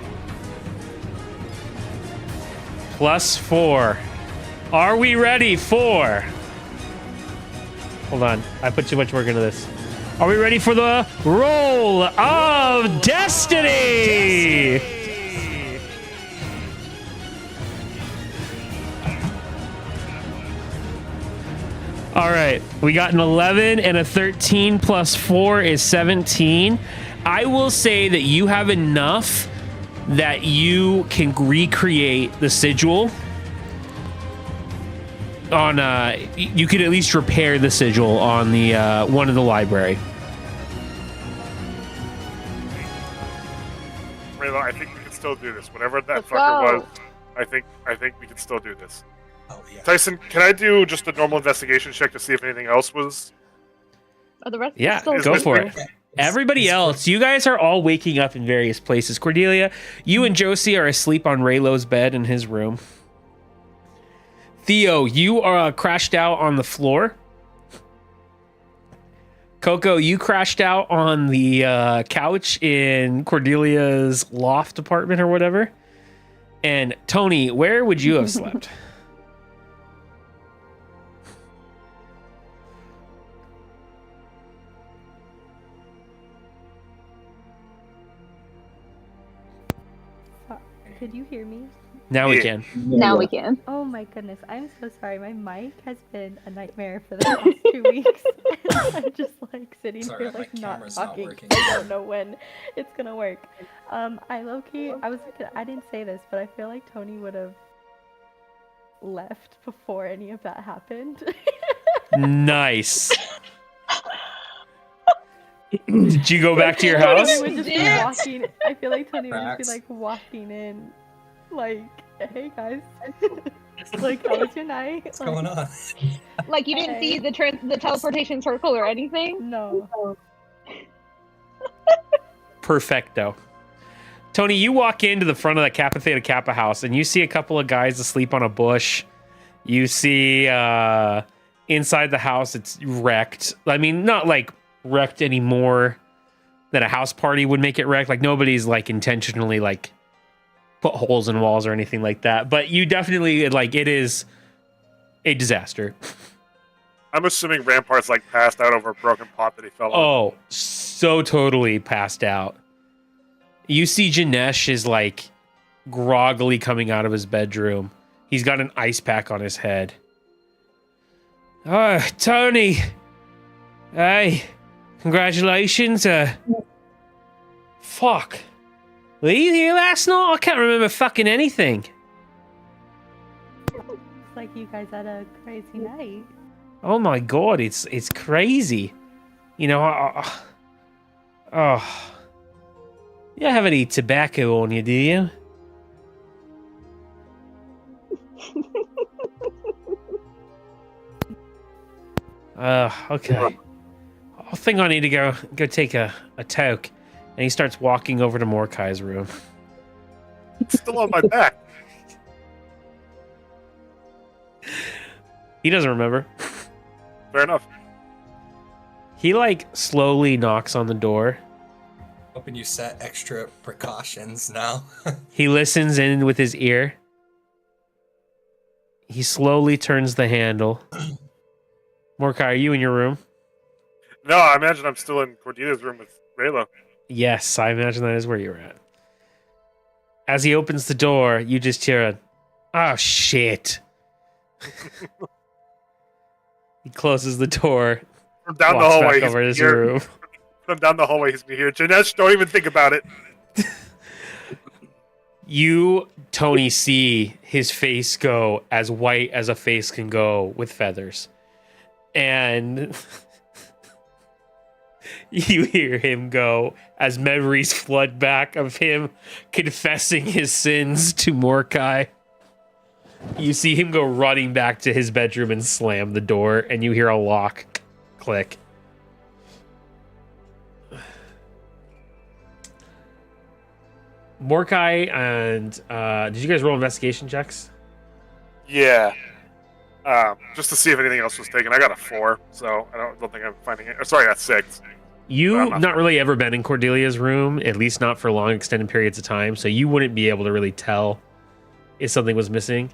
+4. Are we ready for... Hold on. I put too much work into this. Are we ready for the Roll of Destiny? All right. We got an 11 and a 13 plus 4 is 17. I will say that you have enough that you can recreate the sigil on you could at least repair the sigil on the one in the library. Raylo, I think we can still do this. Whatever that Let's fucker go. was, I think we can still do this. Oh yeah. Tyson, can I do just a normal investigation check to see if anything else was? Are the rest Yeah, still go for sleeping? it. Everybody else, you guys are all waking up in various places. Cordelia, you and Josie are asleep on Raylo's bed in his room. Theo, you are crashed out on the floor. Coco, you crashed out on the couch in Cordelia's loft apartment or whatever. And Tony, where would you have slept? Could you hear me? Now we can. Now we can. Oh my goodness, I'm so sorry. My mic has been a nightmare for the past 2 weeks. I'm just like sitting Sorry, here my like not camera's not talking. working. I don't know when it's gonna work. I low-key, I didn't say this, but I feel like Tony would have left before any of that happened. Nice. Did you go back to your house? Tony would just be walking. I feel like Tony would just Facts. be like walking in, like, "Hey guys, like, how was your night?" What's going on? Like you didn't see the teleportation circle or anything? No. Perfecto. Tony, you walk into the front of the Kappa Theta Kappa house and you see a couple of guys asleep on a bush. You see inside the house it's wrecked. I mean, not like wrecked anymore than a house party would make it wrecked. Like nobody's like intentionally like put holes in walls or anything like that. But you definitely like it is a disaster. I'm assuming Rampart's like passed out over a broken pot that he fell on. Oh, so totally passed out. You see Janesh is like groggily coming out of his bedroom. He's got an ice pack on his head. Oh, Tony. Hey, congratulations. Fuck. Were you here last night? I can't remember fucking anything. It's like you guys had a crazy night. Oh my god, it's crazy. You know, oh. You don't have any tobacco on you, do you? Okay. I think I need to go take a toke. And he starts walking over to Mordecai's room. It's still on my back. He doesn't remember. Fair enough. He like slowly knocks on the door. Hoping you set extra precautions now. He listens in with his ear. He slowly turns the handle. Mordecai, are you in your room? No, I imagine I'm still in Cordelia's room with Raylo. Yes, I imagine that is where you're at. As he opens the door, you just hear a, "Oh shit." He closes the door. From down the walks hallway, back over to his here. room. From down the hallway, he's me here. Janesh, don't even think about it. You, Tony, see his face go as white as a face can go with feathers. And you hear him go as memories flood back of him confessing his sins to Mordecai. You see him go running back to his bedroom and slam the door, and you hear a lock click. Mordecai and did you guys roll investigation checks? Yeah. Just to see if anything else was taken. I got a 4, so I don't think I'm finding it. Sorry, I got 6. You not really ever been in Cordelia's room, at least not for long extended periods of time, so you wouldn't be able to really tell if something was missing.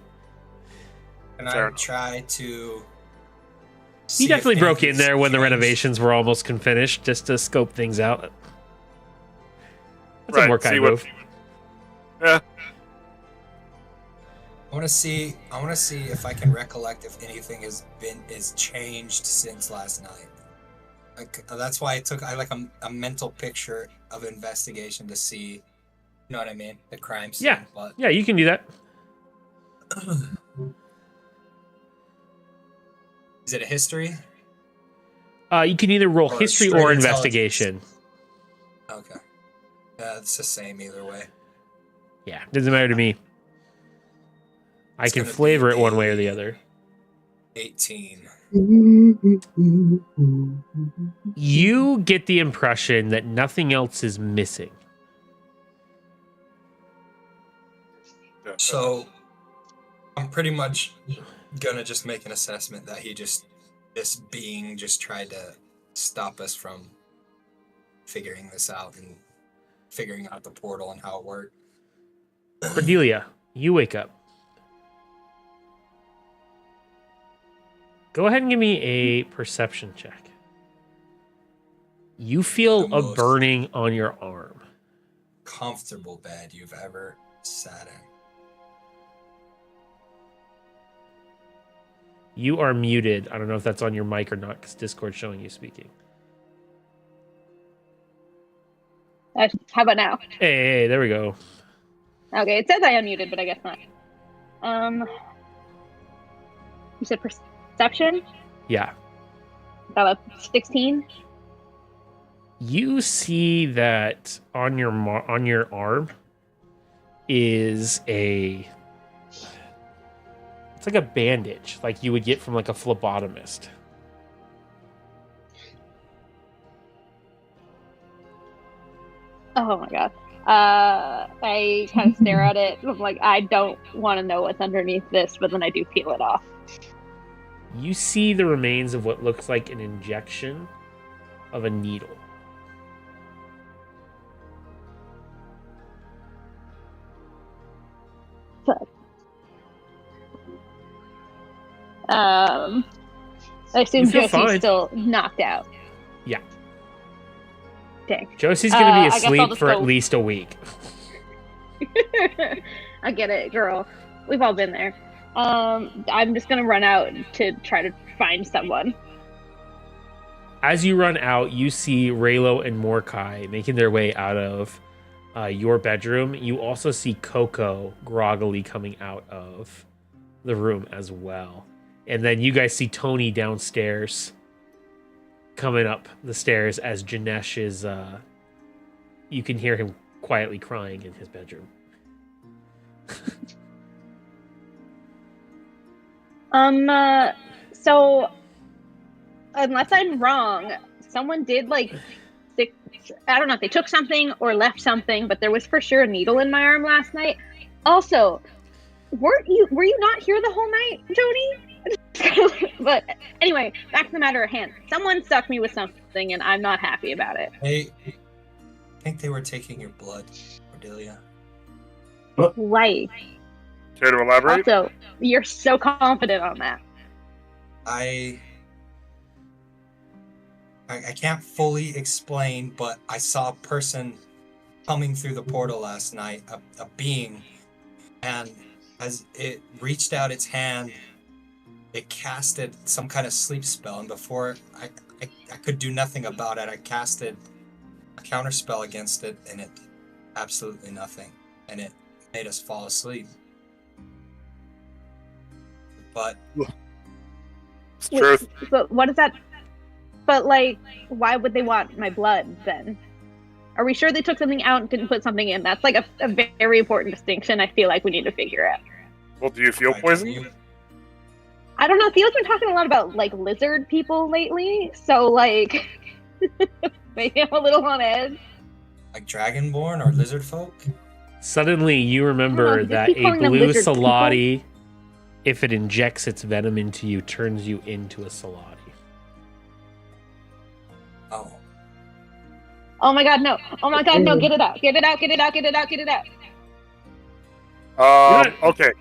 And I try to. He definitely broke in there when the renovations were almost finished, just to scope things out. That's a Mordecai move. Yeah. I want to see if I can recollect if anything is changed since last night. Like that's why I like a mental picture of investigation to see, you know what I mean, the crime scene. Yeah, but... yeah, you can do that. Is it a history? You can either roll history or investigation. Okay. It's the same either way. Yeah, doesn't matter to me. I can flavor it one way or the other. 18. You get the impression that nothing else is missing. So, I'm pretty much gonna just make an assessment that this being just tried to stop us from figuring this out and figuring out the portal and how it worked. Cordelia, you wake up. Go ahead and give me a perception check. You feel a burning on your arm. Comfortable bed you've ever sat in. You are muted. I don't know if that's on your mic or not, because Discord's showing you speaking. How about now? Hey, there we go. Okay, it says I unmuted, but I guess not. You said perception? Yeah. About 16? You see that on your arm is it's like a bandage, like you would get from like a phlebotomist. Oh my god. I kind of stare at it. I'm like, I don't want to know what's underneath this, but then I do peel it off. You see the remains of what looks like an injection of a needle. I assume Josie's still knocked out. Yeah. Dang. Josie's gonna be asleep for at least a week. I get it, girl. We've all been there. I'm just gonna run out to try to find someone. As you run out, you see Raylo and Mordecai making their way out of your bedroom. You also see Coco groggily coming out of the room as well. And then you guys see Tony downstairs coming up the stairs as Janesh is, you can hear him quietly crying in his bedroom. So unless I'm wrong, someone did like I don't know if they took something or left something, but there was for sure a needle in my arm last night. Also, were you not here the whole night, Jody? But anyway, back to the matter at hand. Someone stuck me with something, and I'm not happy about it. I think they were taking your blood, Cordelia. Why? Care to elaborate? Also, you're so confident on that. I can't fully explain, but I saw a person coming through the portal last night, a being, and as it reached out its hand, it casted some kind of sleep spell, and before I could do nothing about it, I casted a counter spell against it, and it absolutely nothing, and it made us fall asleep. But It's truth. But what is that? But like, why would they want my blood then? Are we sure they took something out and didn't put something in? That's like a very important distinction I feel like we need to figure out. Well, do you feel poisoned? I don't know. Theo's been talking a lot about like lizard people lately, so like maybe I'm a little on edge. Like dragonborn or lizard folk? Suddenly, you remember just that keep a calling them blue lizard people. Salati, if it injects its venom into you, turns you into a Salati. Oh. Oh my god, no. Oh my god, no. Get it out. Get it out. Get it out. Get it out. Get it out. Okay.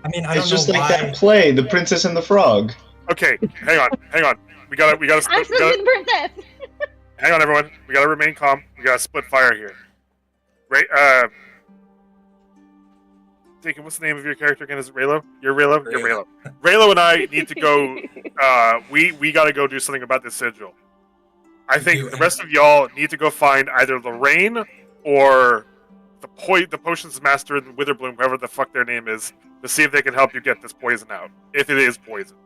I mean, I It's don't just know like why. that play, The Princess and the Frog. Okay. Hang on. We gotta. I'm supposed to be the princess. Hang on, everyone. We gotta remain calm. We gotta split fire here. Right. Deacon, what's the name of your character again? Is it Raylo? You're Raylo. You're Raylo. Raylo and I need to go. We gotta go do something about this sigil. I think the rest of y'all need to go find either Lorraine or the potions master and Witherbloom, whoever the fuck their name is, to see if they can help you get this poison out. If it is poison,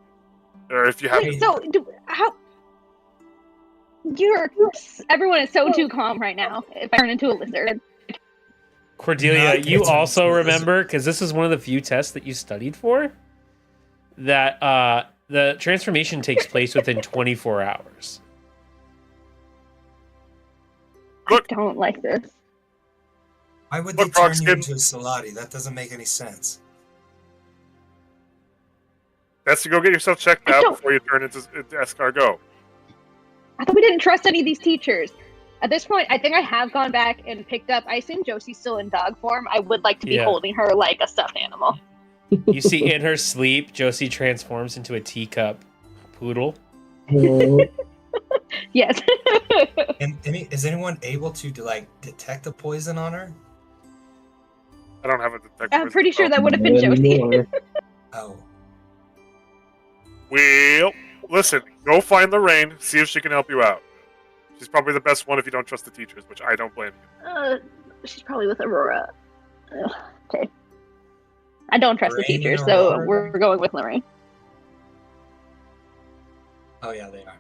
or if you have. Wait, so how? Everyone is so too calm right now. If I turn into a lizard. Cordelia, Not you getting also into this. remember, because this is one of the few tests that you studied for, that the transformation takes place within 24 hours. Look. I don't like this. Why would they Look, turn Rockskin. you into a Salati? That doesn't make any sense. That's to go get yourself checked I out don't- before you turn into escargot. I thought we didn't trust any of these teachers. At this point, I think I have gone back and picked up. I assume Josie's still in dog form. I would like to be Yeah. holding her like a stuffed animal. You see, in her sleep, Josie transforms into a teacup poodle. Yes. And is anyone able to like detect the poison on her? I don't have a detector. I'm pretty sure that would have been Josie. Oh, Well, listen. Go find Lorraine. See if she can help you out. She's probably the best one if you don't trust the teachers, which I don't blame you. She's probably with Aurora. Ugh, okay. I don't trust the Lorraine and teachers, so Aurora? we're going with Lorraine. oh yeah, they are.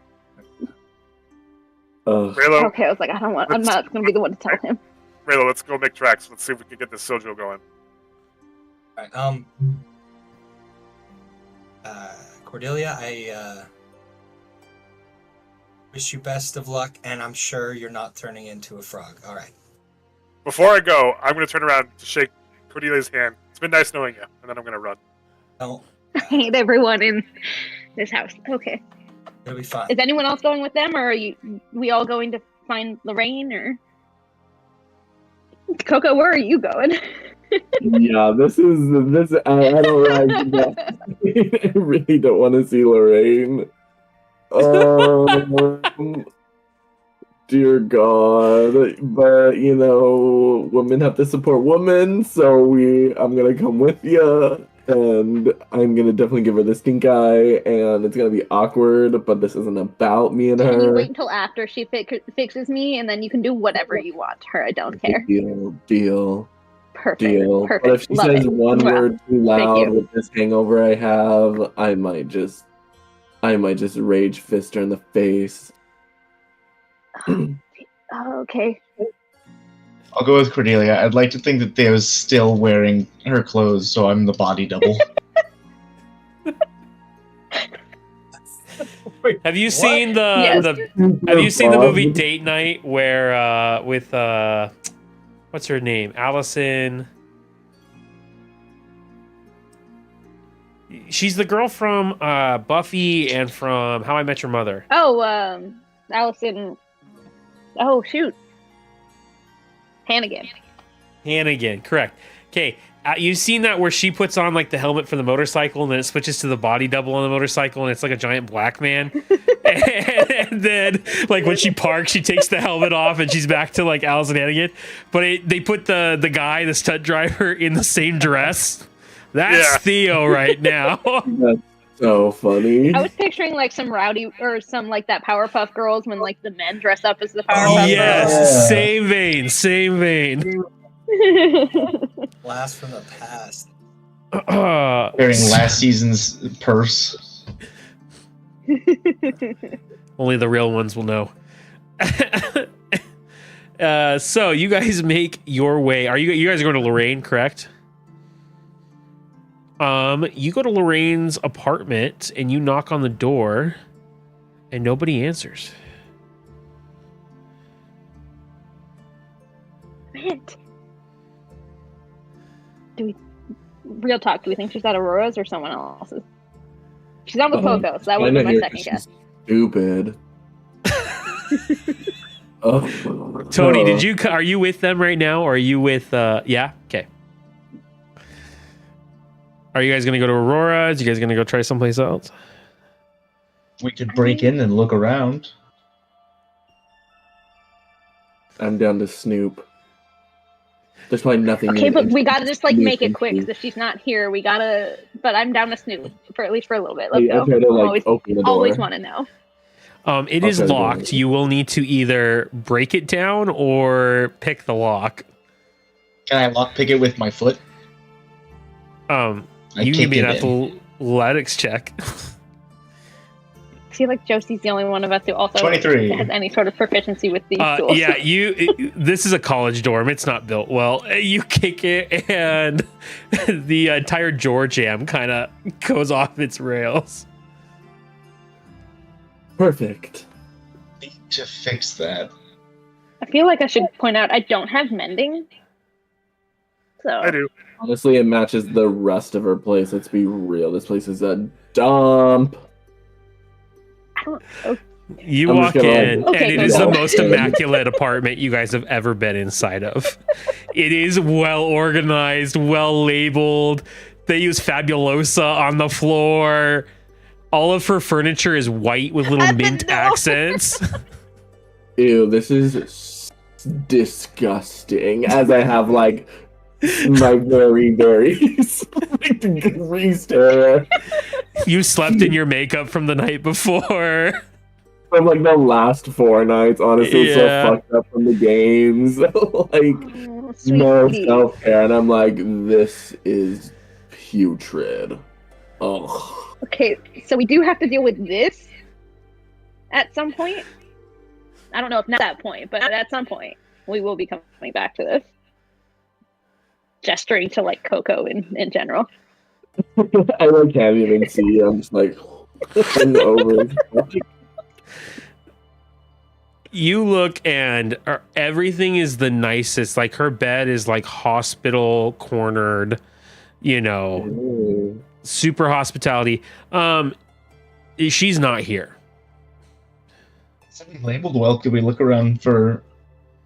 Raylo, Okay, I was like, I'm not going to be the one to tell him. Raylo, let's go make tracks. Let's see if we can get this sigil going. All right. Cordelia, I wish you best of luck, and I'm sure you're not turning into a frog. All right. Before I go, I'm going to turn around to shake Cordelia's hand. It's been nice knowing you, and then I'm going to run. No, I hate everyone in this house. Okay. it'll be fine. Is anyone else going with them, or are we all going to find Lorraine, or Coco? Where are you going? Yeah, this. I don't like that. I really don't want to see Lorraine. Dear God, but you know, women have to support women, so I'm gonna come with you, and I'm gonna definitely give her the stink eye, and it's gonna be awkward, but this isn't about me and Can you her. wait until after she fixes me, and then you can do whatever you want to her? I don't care. Deal. Perfect. But if she Love says it. one Wow. word too Thank loud you. with this hangover I have, I might just rage fist her in the face. Okay. I'll go with Cordelia. I'd like to think that Theo's still wearing her clothes, so I'm the body double. Have you seen the Yes. Have you seen the movie Date Night where with what's her name? Allison. She's the girl from Buffy and from How I Met Your Mother. Oh, Allison. Oh shoot. Hannigan. Hannigan, correct. Okay, you've seen that where she puts on like the helmet for the motorcycle and then it switches to the body double on the motorcycle and it's like a giant black man. and then like when she parks, she takes the helmet off and she's back to like Allison Hannigan. But they put the guy, the stunt driver, in the same dress. That's Theo right now. That's so funny. I was picturing like some rowdy or some like that Powerpuff Girls when like the men dress up as the Powerpuff Yes, same vein, same vein. Girls. Blast from the past. Wearing last season's purse. Only the real ones will know. So you guys make your way. You guys are going to Lorraine, correct? You go to Lorraine's apartment and you knock on the door and nobody answers. Mint. Real talk, do we think she's at Aurora's or someone else's? She's on with Coco, so that would be my second guess. Stupid. Oh, Tony, are you with them right now or are you with yeah? Okay. Are you guys gonna go to Aurora's? You guys gonna go try someplace else? We could break in and look around. I'm down to Snoop. There's probably nothing. Okay, but we gotta just like Snoop make it and quick. Snoop. If she's not here, we gotta. But I'm down to Snoop for at least for a little bit. Let's I go. try to, like, open the door. Always want to know. It is locked. You will need to either break it down or pick the lock. Can I lockpick it with my foot? You give me an athletics check. I feel like Josie's the only one of us who also 23. has any sort of proficiency with these tools. Yeah, this is a college dorm. It's not built well. You kick it, and the entire door jam kind of goes off its rails. Perfect. Need to fix that. I feel like I should point out I don't have mending. So I do. Honestly, it matches the rest of her place. Let's be real. This place is a dump. I don't. Oh, You I'm walk just gonna, in, like, and it Okay, is go. the most immaculate apartment you guys have ever been inside of. It is well organized, well labeled. They use Fabulosa on the floor. All of her furniture is white with little mint accents. Ew, this is disgusting. As I have like my very, very greased hair You slept in your makeup from the night before. from like the last 4 nights. Honestly, Yeah. so fucked up from the games. Like oh, no sweetie. self care, and I'm like, this is putrid. Oh, Okay, so we do have to deal with this at some point. I don't know if not that point, but at some point we will be coming back to this. Gesturing to like Coco in general. I like can't even see. I'm just like over. You look and everything is the nicest. Like her bed is like hospital cornered, you know, Ooh. super hospitality. She's not here. Something labeled well. Could we look around for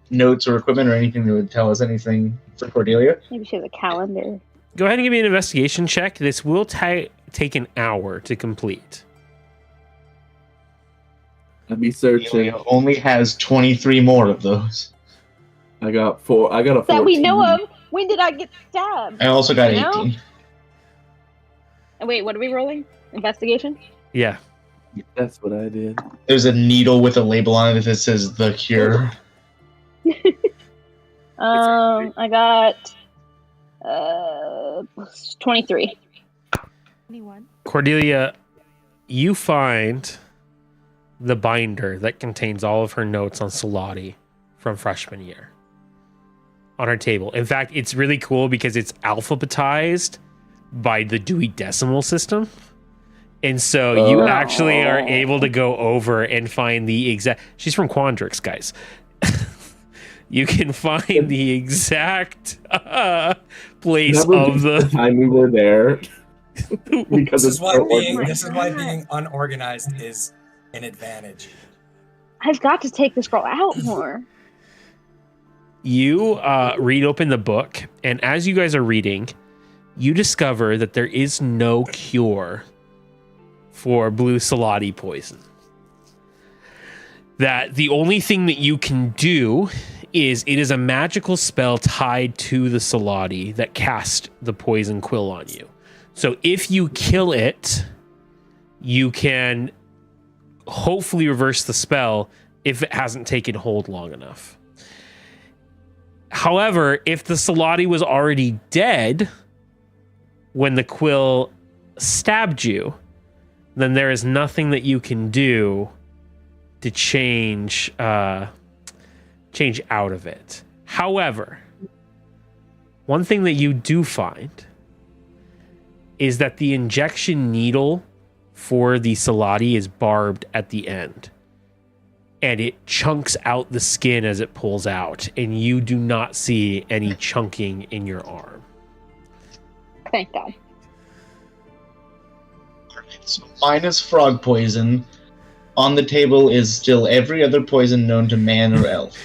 notes or equipment or anything that would tell us anything for Cordelia? Maybe she has a calendar. Go ahead and give me an investigation check. This will take an hour to complete. I'd be searching. Cordelia only has 23 more of those. I got 4. I got a 14. That we know of. When did I get stabbed? I also got You know? 18. Oh, wait, what are we rolling? Investigation? Yeah. That's what I did. There's a needle with a label on it that says the cure. I got 23. 21. Cordelia, you find the binder that contains all of her notes on Salati from freshman year on her table. In fact, it's really cool because it's alphabetized by the Dewey Decimal System. And so you actually are able to go over and find the exact... She's from Quandrix, guys. You can find the exact place of the time we were there. Because this is why being unorganized is an advantage. I've got to take this girl out more. You read open the book, and as you guys are reading, you discover that there is no cure for blue salati poison. That the only thing that you can do is it is a magical spell tied to the salati that cast the poison quill on you. So if you kill it, you can hopefully reverse the spell if it hasn't taken hold long enough. However, if the salati was already dead when the quill stabbed you, then there is nothing that you can do to change out of it. However, one thing that you do find is that the injection needle for the salati is barbed at the end, and it chunks out the skin as it pulls out, and you do not see any chunking in your arm. Thank God. So minus frog poison. On the table is still every other poison known to man or elf.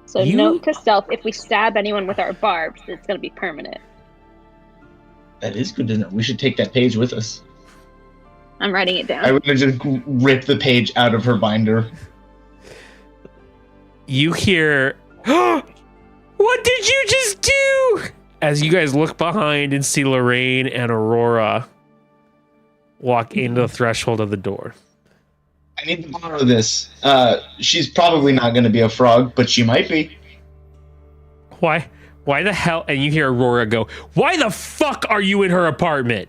So note to self, if we stab anyone with our barbs, it's going to be permanent. That is good to know. We should take that page with us. I'm writing it down. I would just rip the page out of her binder. You hear, what did you just do? As you guys look behind and see Lorraine and Aurora walk into the threshold of the door. I need to borrow this. She's probably not going to be a frog, but she might be. Why? Why the hell? And you hear Aurora go, why the fuck are you in her apartment?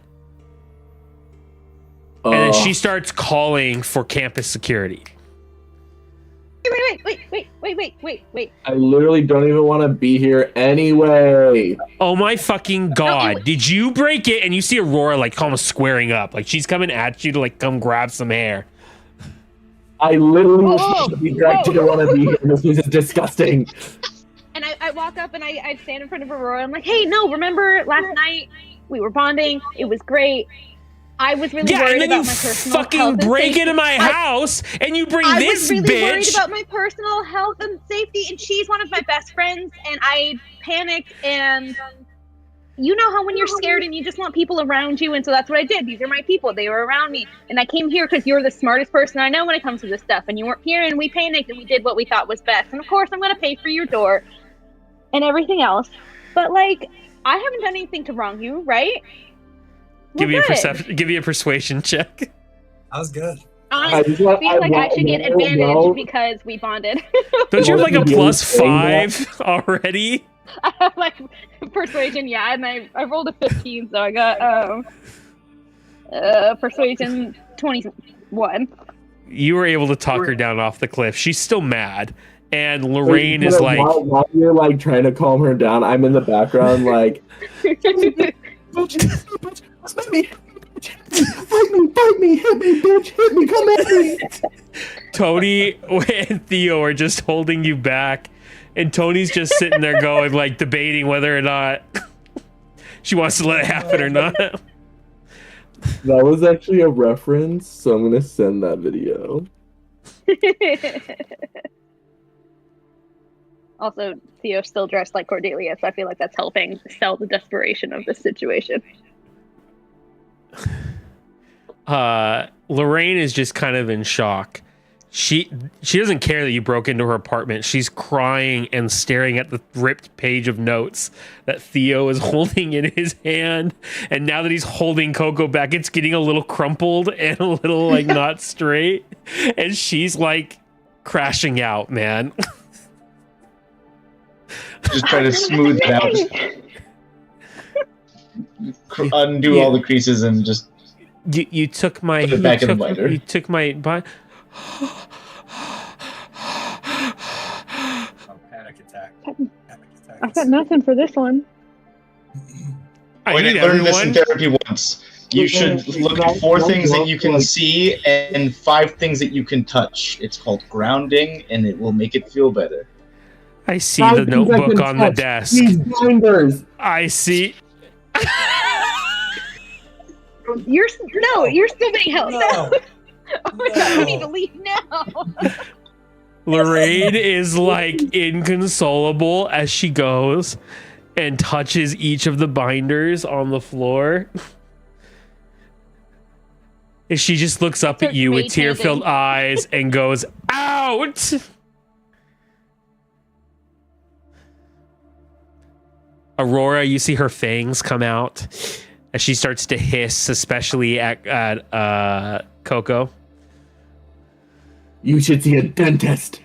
And then she starts calling for campus security. Wait. I literally don't even want to be here anyway. Oh my fucking God. Did you break it? And you see Aurora like almost squaring up. Like she's coming at you to like come grab some hair. I literally didn't want to be here. This is disgusting. And I walk up and I stand in front of Aurora. I'm like, hey, no, remember last night we were bonding? It was great. I was really worried about my personal health. Fucking break into my house and you bring this bitch. I was really worried about my personal health and safety, and she's one of my best friends, and I panicked, and you know how when you're scared and you just want people around you, and so that's what I did. These are my people. They were around me, and I came here because you're the smartest person I know when it comes to this stuff, and you weren't here, and we panicked, and we did what we thought was best, and of course I'm going to pay for your door and everything else, but like, I haven't done anything to wrong you, right? Give me a persuasion check. That was good. I feel like I should get advantage because we bonded. Don't you have like a +5 already? I have like persuasion, yeah, and I rolled a 15, so I got persuasion 21. You were able to talk her down off the cliff. She's still mad, and Lorraine is like, while you're like trying to calm her down, I'm in the background like. Bite me, hit me, bitch, hit me, come at me. Tony and Theo are just holding you back, and Tony's just sitting there going, like, debating whether or not she wants to let it happen or not. That was actually a reference, so I'm gonna send that video. Also, Theo's still dressed like Cordelia, so I feel like that's helping sell the desperation of this situation. Lorraine is just kind of in shock. She doesn't care that you broke into her apartment. She's crying and staring at the ripped page of notes that Theo is holding in his hand. And now that he's holding Coco back, it's getting a little crumpled and a little like not straight. And she's like crashing out, man. Just try to smooth it out. Undo all the creases and just you took my put it back in the binder. You took my panic attack. I've got nothing for this one. I I need learned this in everyone. therapy once. You should look at 4 things that you can see and 5 things that you can touch. It's called grounding, and it will make it feel better. I see the notebook on the desk. These blinders. I see. You're still being held. No. No. Oh my god, we need to No. leave now. Lorraine is like inconsolable as she goes and touches each of the binders on the floor. And she just looks up at you with tear-filled eyes and goes, "Out!" Aurora, you see her fangs come out as she starts to hiss, especially at Coco. You should see a dentist.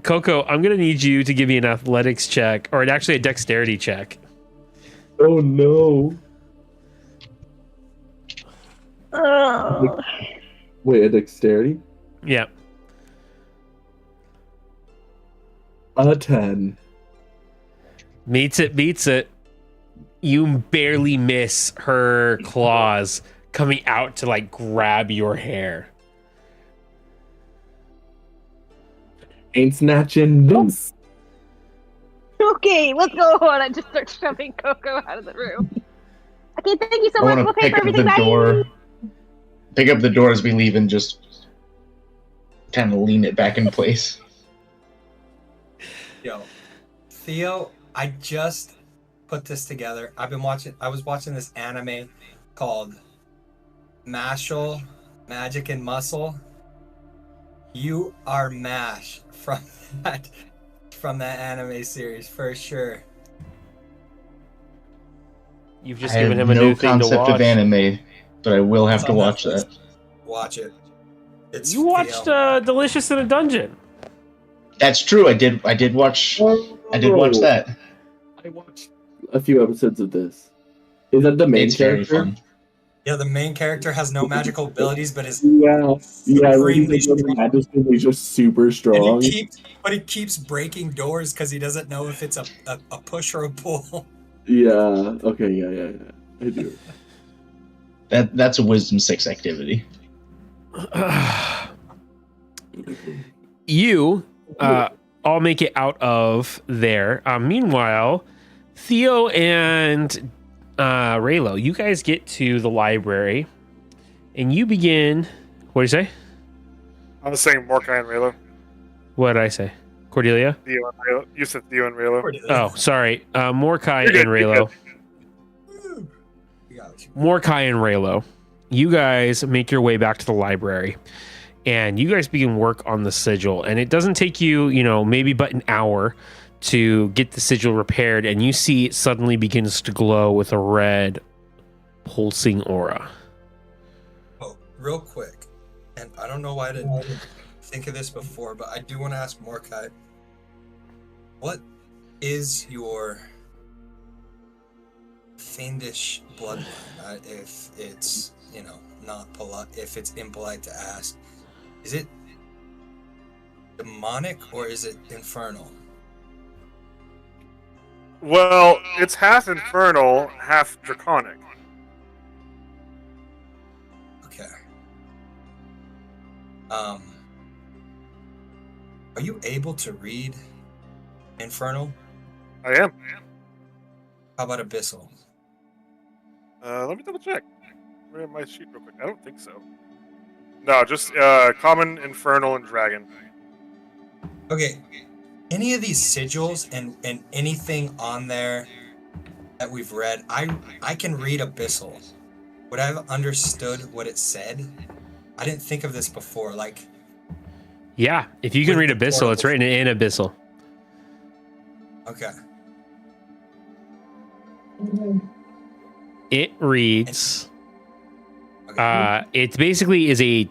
Coco, I'm gonna need you to give me an athletics check, or actually a dexterity check. Oh no. Oh. Wait, a dexterity? Yeah. A 10. Meets it, beats it. You barely miss her claws coming out to like grab your hair. Ain't snatching this. Okay, let's go on. I just start shoving Coco out of the room. Okay, thank you so I much. want We'll to pay pick for up everything. the Bye. door. Pick up the door as we leave and just kind of lean it back in place. Yo, Theo, I just put this together. I was watching this anime called Mashal, Magic and Muscle. You are Mash from that anime series for sure. You've just I given have him a no new thing to concept watch. of anime, but I will have It's to on watch Netflix. that. Watch it. It's You watched Theo. Delicious in a Dungeon. That's true. I did watch that. I watched a few episodes of this. Is that the main It's very character? fun. Yeah, the main character has no magical abilities, but is Yeah. Yeah, supremely he's like, strong. Majesty, he's just super strong. And he keeps breaking doors because he doesn't know if it's a push or a pull. Yeah. Okay. Yeah. I do. That's a Wisdom 6 activity. You all make it out of there. Meanwhile, Theo and Raylo, you guys get to the library and you begin. What do you say? I was saying Mordecai and Raylo. What did I say? Cordelia? Theo and Raylo. You said Theo and Raylo. Oh, sorry. Mordecai You're good, and you're Raylo. good. Mordecai and Raylo. You guys make your way back to the library and you guys begin work on the sigil. And it doesn't take you, maybe but an hour to get the sigil repaired. And you see it suddenly begins to glow with a red pulsing aura. Oh, real quick, and I don't know why I didn't think of this before, but I do want to ask Mordecai, what is your fiendish bloodline? If it's, not polite, if it's impolite to ask, is it demonic or is it infernal? Well, it's half infernal, half draconic. Okay. Are you able to read infernal? I am. How about abyssal? Let me double check. Read my sheet real quick. I don't think so. No, just common, infernal, and dragon. Okay. Any of these sigils and anything on there that we've read, I can read abyssal. Would I have understood what it said? I didn't think of this before. Like, Yeah, if you can read abyssal, it's written in abyssal. okay. It reads. Okay. It basically is a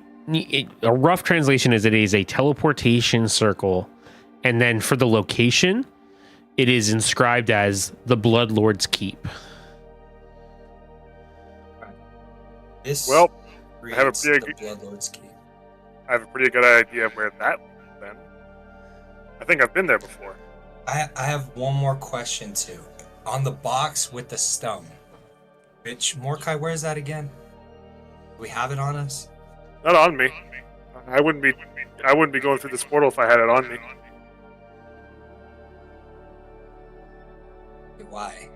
rough translation is it is a teleportation circle, and then for the location, it is inscribed as the Blood Lord's Keep. This Well, I have a reads big- the Bloodlord's Keep. I have a pretty good idea of where that would have been. I think I've been there before. I have one more question too. On the box with the stone, which Mordecai, where is that again? Do we have it on us? Not on me. I wouldn't be going through this portal if I had it on me. Why?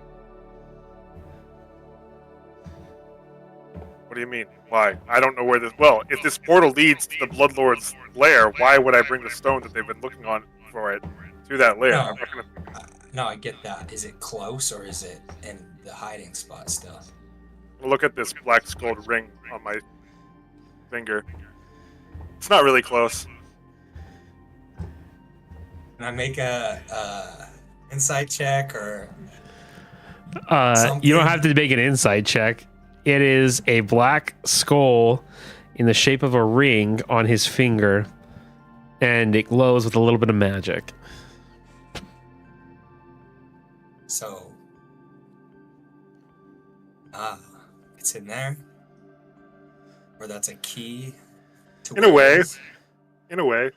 What do you mean? Why? I don't know where this. Well, if this portal leads to the Bloodlord's lair, why would I bring the stone that they've been looking on for it to that lair? No, I'm not gonna... no, I get that. Is it close or is it in the hiding spot still? Look at this black skulled ring on my finger. It's not really close. Can I make a insight check or? You don't have to make an insight check. It is a black skull in the shape of a ring on his finger, and it glows with a little bit of magic. So, it's in there, or that's a key. In a way. In a way.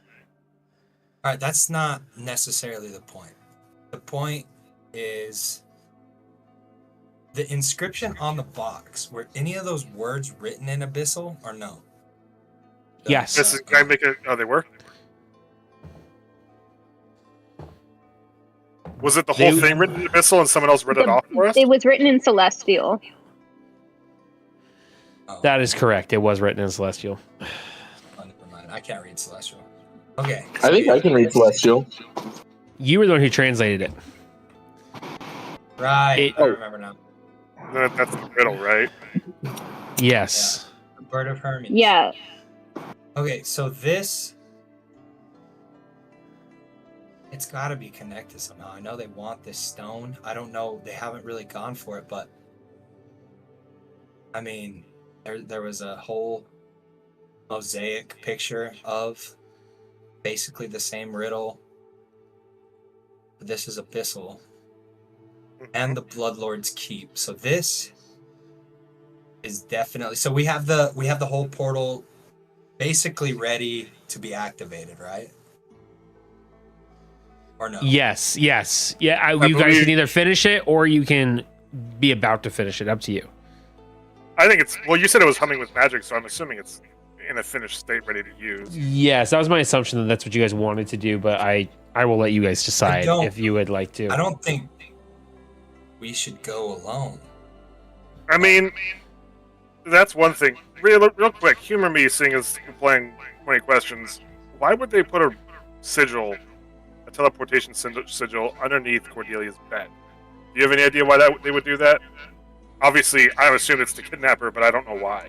All right, that's not necessarily the point. The point is the inscription on the box. Were any of those words written in Abyssal or no? Yes. This is, can I make it? Oh, they were? Was it the whole thing written in Abyssal and someone else read it off for us? It was written in Celestial. Oh, That is correct. It was written in Celestial. oh, never mind. I can't read Celestial. Okay. I think I can read Celestial. You were the one who translated it. Right. I remember now. That's the riddle, right? Yes. The Bird of Hermes. Yeah. Okay, so this, it's got to be connected somehow. I know they want this stone. I don't know. They haven't really gone for it, but I mean, there was a whole mosaic picture of basically the same riddle. This is Abyssal and the Bloodlord's Keep. So this is definitely, so we have the whole portal basically ready to be activated, right? Or no? Yes. Yeah, you guys can either finish it or you can be about to finish it. Up to you. I think it's... Well, you said it was humming with magic, so I'm assuming it's in a finished state ready to use. Yes, that was my assumption that that's what you guys wanted to do, but I will let you guys decide if you would like to. I don't think we should go alone. I mean, that's one thing. Real quick, humor me, seeing as you're playing 20 questions. Why would they put a sigil, a teleportation sigil, underneath Cordelia's bed? Do you have any idea why they would do that? Obviously, I assume it's to kidnap her, but I don't know why.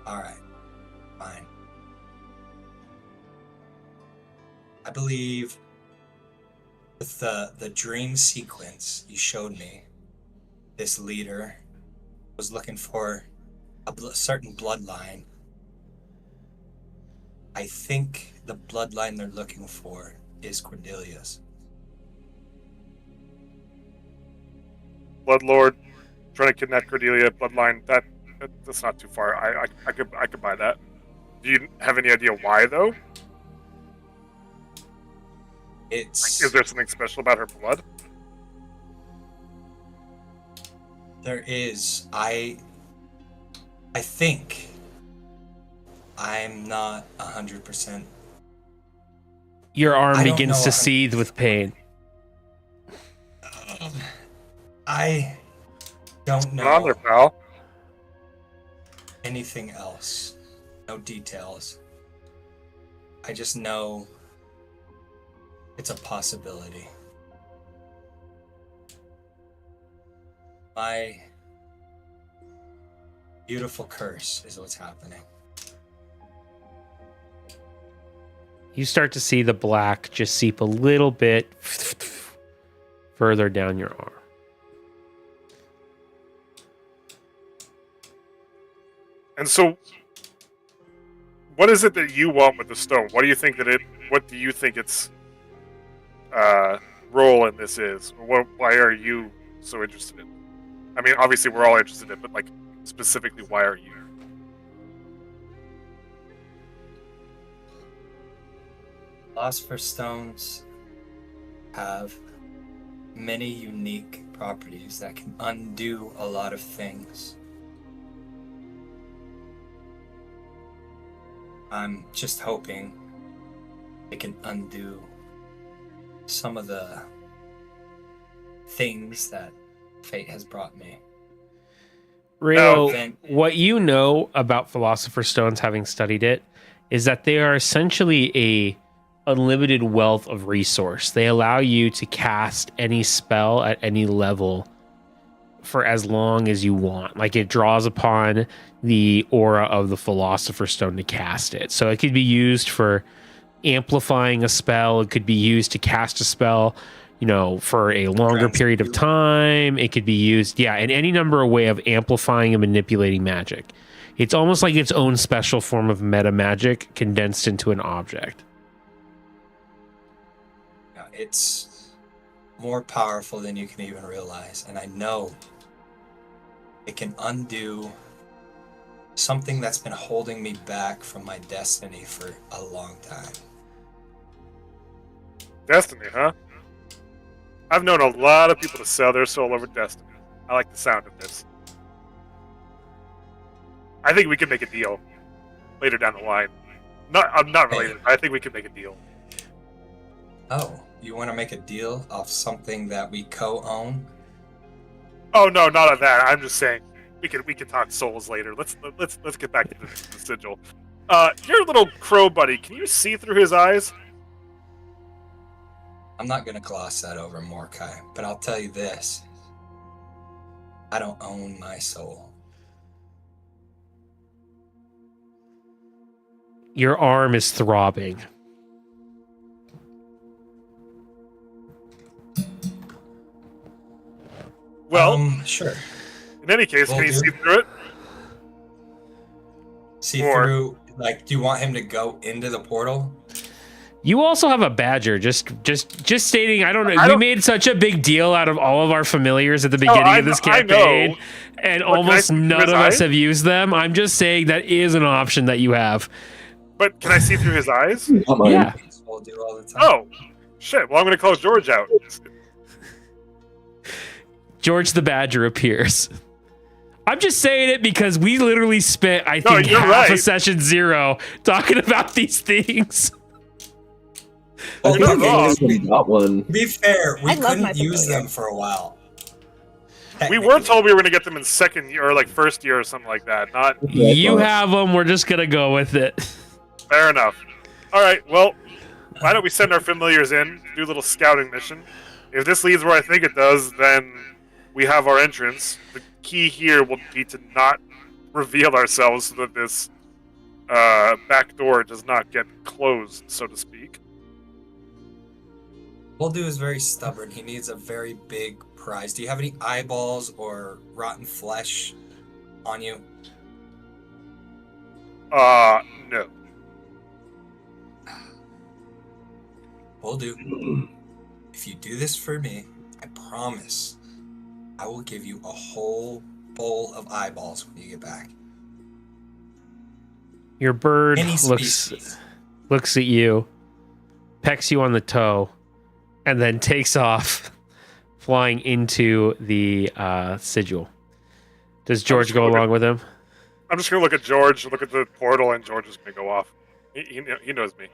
Alright. Fine. I believe with the dream sequence you showed me, this leader was looking for a certain bloodline. I think the bloodline they're looking for is Cordelia's. Bloodlord trying to kidnap Cordelia, bloodline. That's not too far. I could buy that. Do you have any idea why though? Is there something special about her blood? There is. I think I'm not 100%. Your arm begins to seethe with pain. I don't know. Get on there, pal. Anything else. No details. I just know it's a possibility. My beautiful curse is what's happening. You start to see the black just seep a little bit further down your arm. And so, what is it that you want with the stone? What do you think its role in this is? Why are you so interested in it? I mean, obviously we're all interested in it, but like specifically, why are you? Philosopher's Stones have many unique properties that can undo a lot of things. I'm just hoping it can undo some of the things that fate has brought me. Rayo, what you know about Philosopher's Stones, having studied it, is that they are essentially a unlimited wealth of resource. They allow you to cast any spell at any level for as long as you want. Like, it draws upon the aura of the Philosopher's Stone to cast it. So it could be used for amplifying a spell. It could be used to cast a spell, you know, for a longer period of time. It could be used, in any number of way of amplifying and manipulating magic. It's almost like its own special form of meta magic condensed into an object. It's more powerful than you can even realize, and I know it can undo something that's been holding me back from my destiny for a long time. Destiny, huh? I've known a lot of people to sell their soul over destiny. I like the sound of this. I think we can make a deal later down the line. I'm not related. I think we can make a deal. Oh, you want to make a deal off something that we co-own? Oh no, not on that. I'm just saying we can talk souls later. Let's get back to the sigil. Your little crow buddy, can you see through his eyes? I'm not gonna gloss that over, Mordecai, but I'll tell you this. I don't own my soul. Your arm is throbbing. Well, sure. In any case, can you see through it? See through? Like, do you want him to go into the portal? You also have a badger. Just stating. I don't know. We made such a big deal out of all of our familiars at the beginning of this campaign, and almost none of us have used them. I'm just saying that is an option that you have. But can I see through his eyes? Yeah. We'll do all the time. Oh, shit. Well, I'm going to call George out. George the Badger appears. I'm just saying it because we literally spent, I think, half a session 0 talking about these things. Well, got one. To be fair, we couldn't use them for a while. We were told we were going to get them in second year or like first year or something like that. Not you have them. We're just going to go with it. Fair enough. All right. Well, why don't we send our familiars in, do a little scouting mission? If this leads where I think it does, then we have our entrance. The key here will be to not reveal ourselves so that this back door does not get closed, so to speak. Voldu is very stubborn. He needs a very big prize. Do you have any eyeballs or rotten flesh on you? No. Voldu, if you do this for me, I promise I will give you a whole bowl of eyeballs when you get back. Your bird looks at you, pecks you on the toe, and then takes off, flying into the sigil. Does George go along with him? I'm just going to look at George, look at the portal, and George is going to go off. He knows me.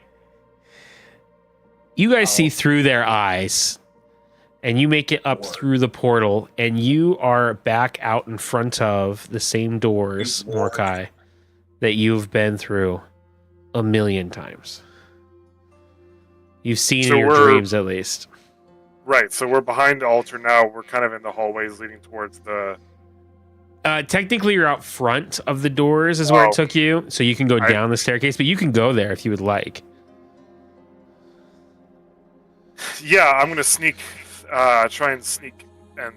You guys see through their eyes, and you make it up through the portal, and you are back out in front of the same doors, Mordecai, that you've been through 1,000,000 times. You've seen in your dreams, at least. Right, so we're behind the altar now. We're kind of in the hallways leading towards the... Technically, you're out front of the doors is where it took you, so you can go down the staircase, but you can go there if you would like. Yeah, I'm going to sneak, try and sneak and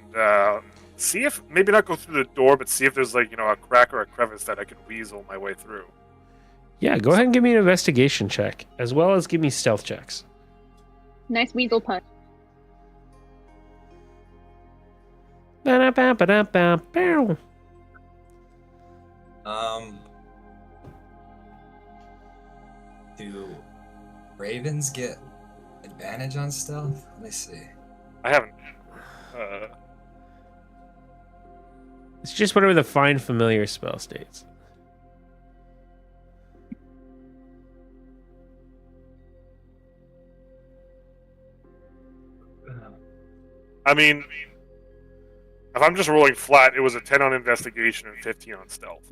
see if, maybe not go through the door, but see if there's like, a crack or a crevice that I can weasel my way through. Yeah, go ahead and give me an investigation check, as well as give me stealth checks. Nice weasel punch. Ba-da-ba-ba-da-ba-bow. ravens get advantage on stealth? Let me see. I haven't. It's just whatever the find familiar spell states. I mean, if I'm just rolling flat, it was a 10 on investigation and 15 on stealth.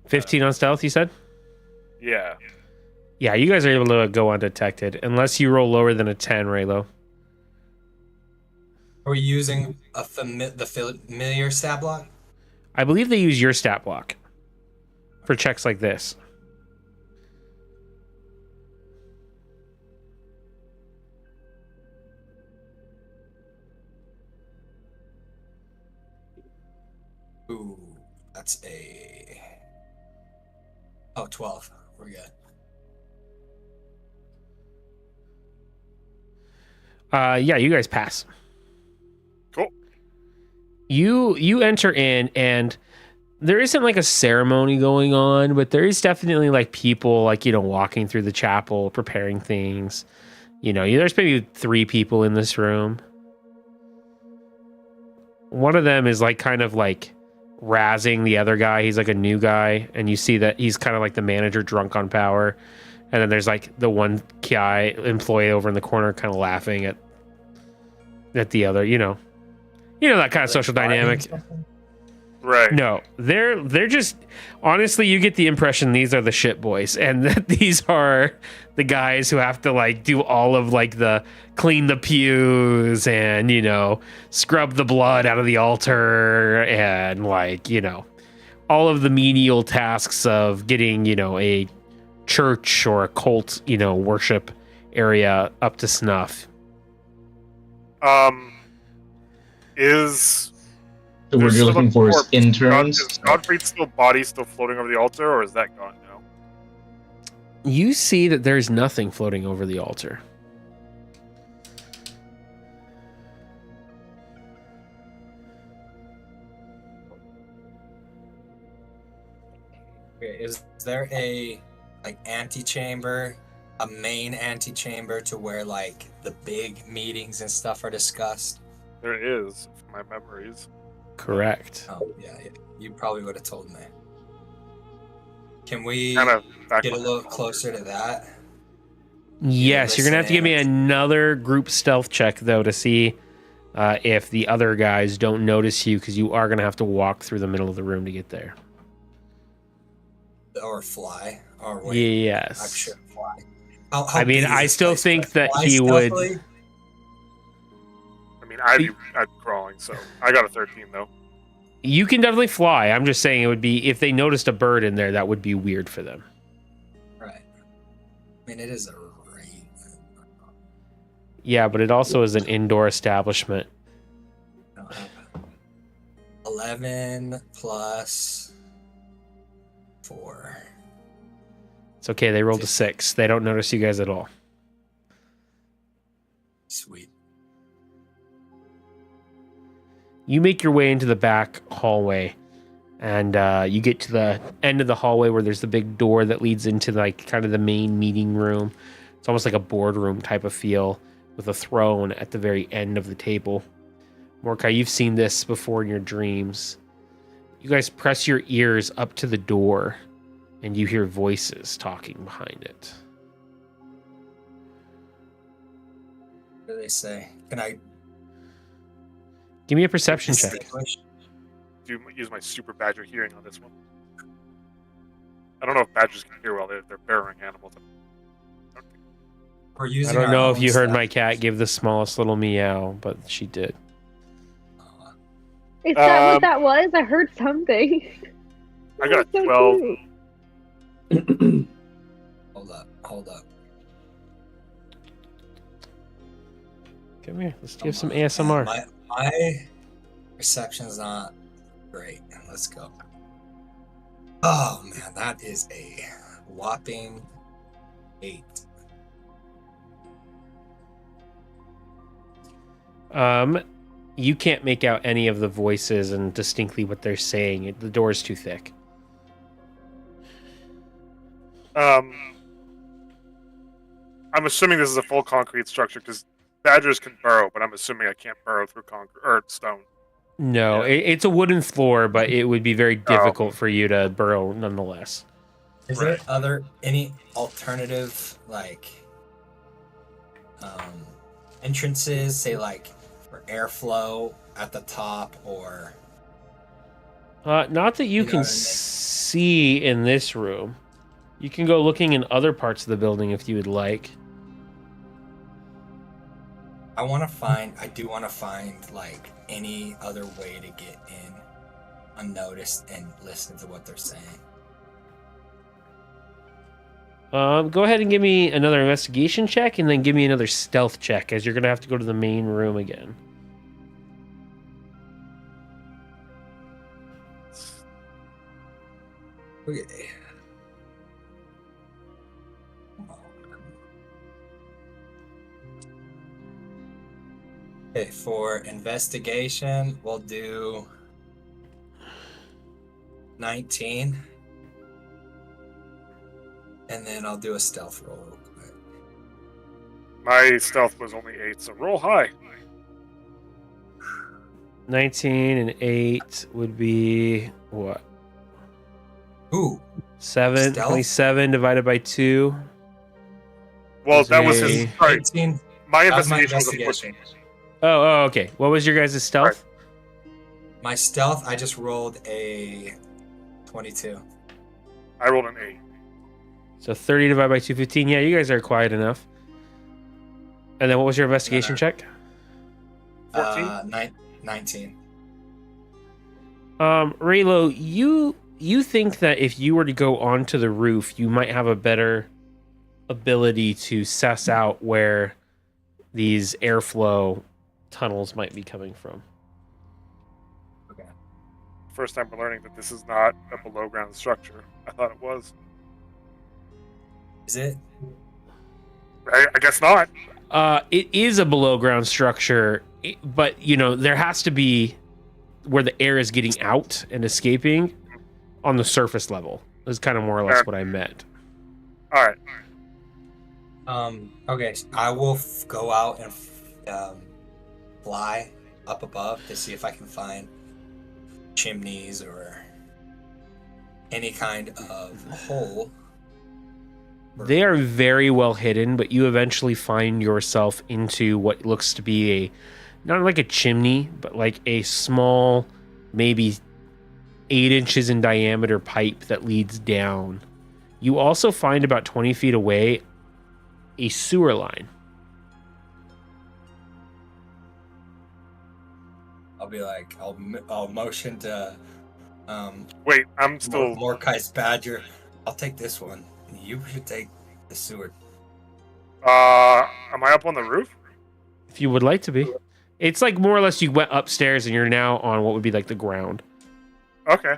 15 on stealth, you said? Yeah. Yeah, you guys are able to go undetected, unless you roll lower than a 10, Raylo. Are we using the familiar stat block? I believe they use your stat block for checks like this. Ooh, that's a... Oh, 12. We're good. Yeah, you guys pass. Cool. You enter in, and there isn't like a ceremony going on, but there is definitely like people like, you know, walking through the chapel, preparing things. You know, there's maybe 3 people in this room. One of them is like kind of like razzing the other guy. He's like a new guy, and you see that he's kind of like the manager drunk on power. And then there's like the one guy employee over in the corner kind of laughing at the other, you know that kind of social dynamic. Right. No, they're just, honestly, you get the impression these are the shit boys, and that these are the guys who have to like do all of like the clean the pews and, you know, scrub the blood out of the altar and like, you know, all of the menial tasks of getting, you know, a church or a cult, you know, worship area up to snuff. Is So what you're looking for is interns. Is Godfrey's body still floating over the altar, or is that gone now? You see that there's nothing floating over the altar. Okay, is there a like antechamber, a main antechamber to where like the big meetings and stuff are discussed? There is, if my memories. Correct. Oh yeah, you probably would have told me. Can we Kind of get a little closer to that? Yes, you're gonna have to give me another group stealth check though to see if the other guys don't notice you, because you are gonna have to walk through the middle of the room to get there. Or fly? Or wait, yes. I'm sure fly. I mean, I still think that he would. I mean, I'd be crawling, so I got a 13 though. You can definitely fly. I'm just saying it would be, if they noticed a bird in there, that would be weird for them. Right. I mean, it is a rate. Yeah, but it also is an indoor establishment. 11 plus 4. It's okay. They rolled a 6. They don't notice you guys at all. Sweet. You make your way into the back hallway, and you get to the end of the hallway where there's the big door that leads into like kind of the main meeting room. It's almost like a boardroom type of feel with a throne at the very end of the table. Mordecai, you've seen this before in your dreams. You guys press your ears up to the door, and you hear voices talking behind it. What do they say? Can I give me a perception check? Do use my super badger hearing on this one. I don't know if badgers can hear well. They're burrowing animals. I don't know if you heard my cat give the smallest little meow, but she did. Is that what that was? I heard something. I got so 12. cute. Hold up. Come here. Let's give some ASMR. My perception's not great. Let's go. Oh man, that is a whopping 8. You can't make out any of the voices and distinctly what they're saying. The door is too thick. I'm assuming this is a full concrete structure because badgers can burrow, but I'm assuming I can't burrow through concrete or stone. No, Yeah. it's a wooden floor, but it would be very Oh. difficult for you to burrow nonetheless. Is there any alternative entrances, say like for airflow at the top or? Not that you You know can what I mean? see in this room. You can go looking in other parts of the building if you would like. I do want to find like any other way to get in unnoticed and listen to what they're saying. Go ahead and give me another investigation check, and then give me another stealth check, as you're gonna have to go to the main room again. Okay. Okay, for investigation, we'll do 19. And then I'll do a stealth roll real quick. My stealth was only 8, so roll high. 19 and 8 would be what? Ooh, 7. Stealth? 27 divided by 2. Well, Is that was a- his. Sorry, 18. my That was my investigation was a investigation. 14. Oh, okay. What was your guys' stealth? My stealth, I just rolled a 22. I rolled an 8. So 30 divided by 2, 15. Yeah, you guys are quiet enough. And then what was your investigation check? 14? 19. Raylo, you think that if you were to go onto the roof, you might have a better ability to suss out where these airflow tunnels might be coming from. Okay. First time we're learning that this is not a below ground structure. I thought it was. Is it? I guess not. It is a below ground structure, but there has to be where the air is getting out and escaping on the surface level. Is kind of more or less what I meant. All right. Okay, I will go out and fly up above to see if I can find chimneys or any kind of hole. They are very well hidden, but you eventually find yourself into what looks to be not like a chimney, but like a small, maybe 8 inches in diameter pipe that leads down. You also find about 20 feet away a sewer line. I'll be like, I'll motion to Wait, I'm still. Mordecai's Badger. I'll take this one. You should take the sewer. Am I up on the roof? If you would like to be. It's like more or less you went upstairs and you're now on what would be like the ground. Okay.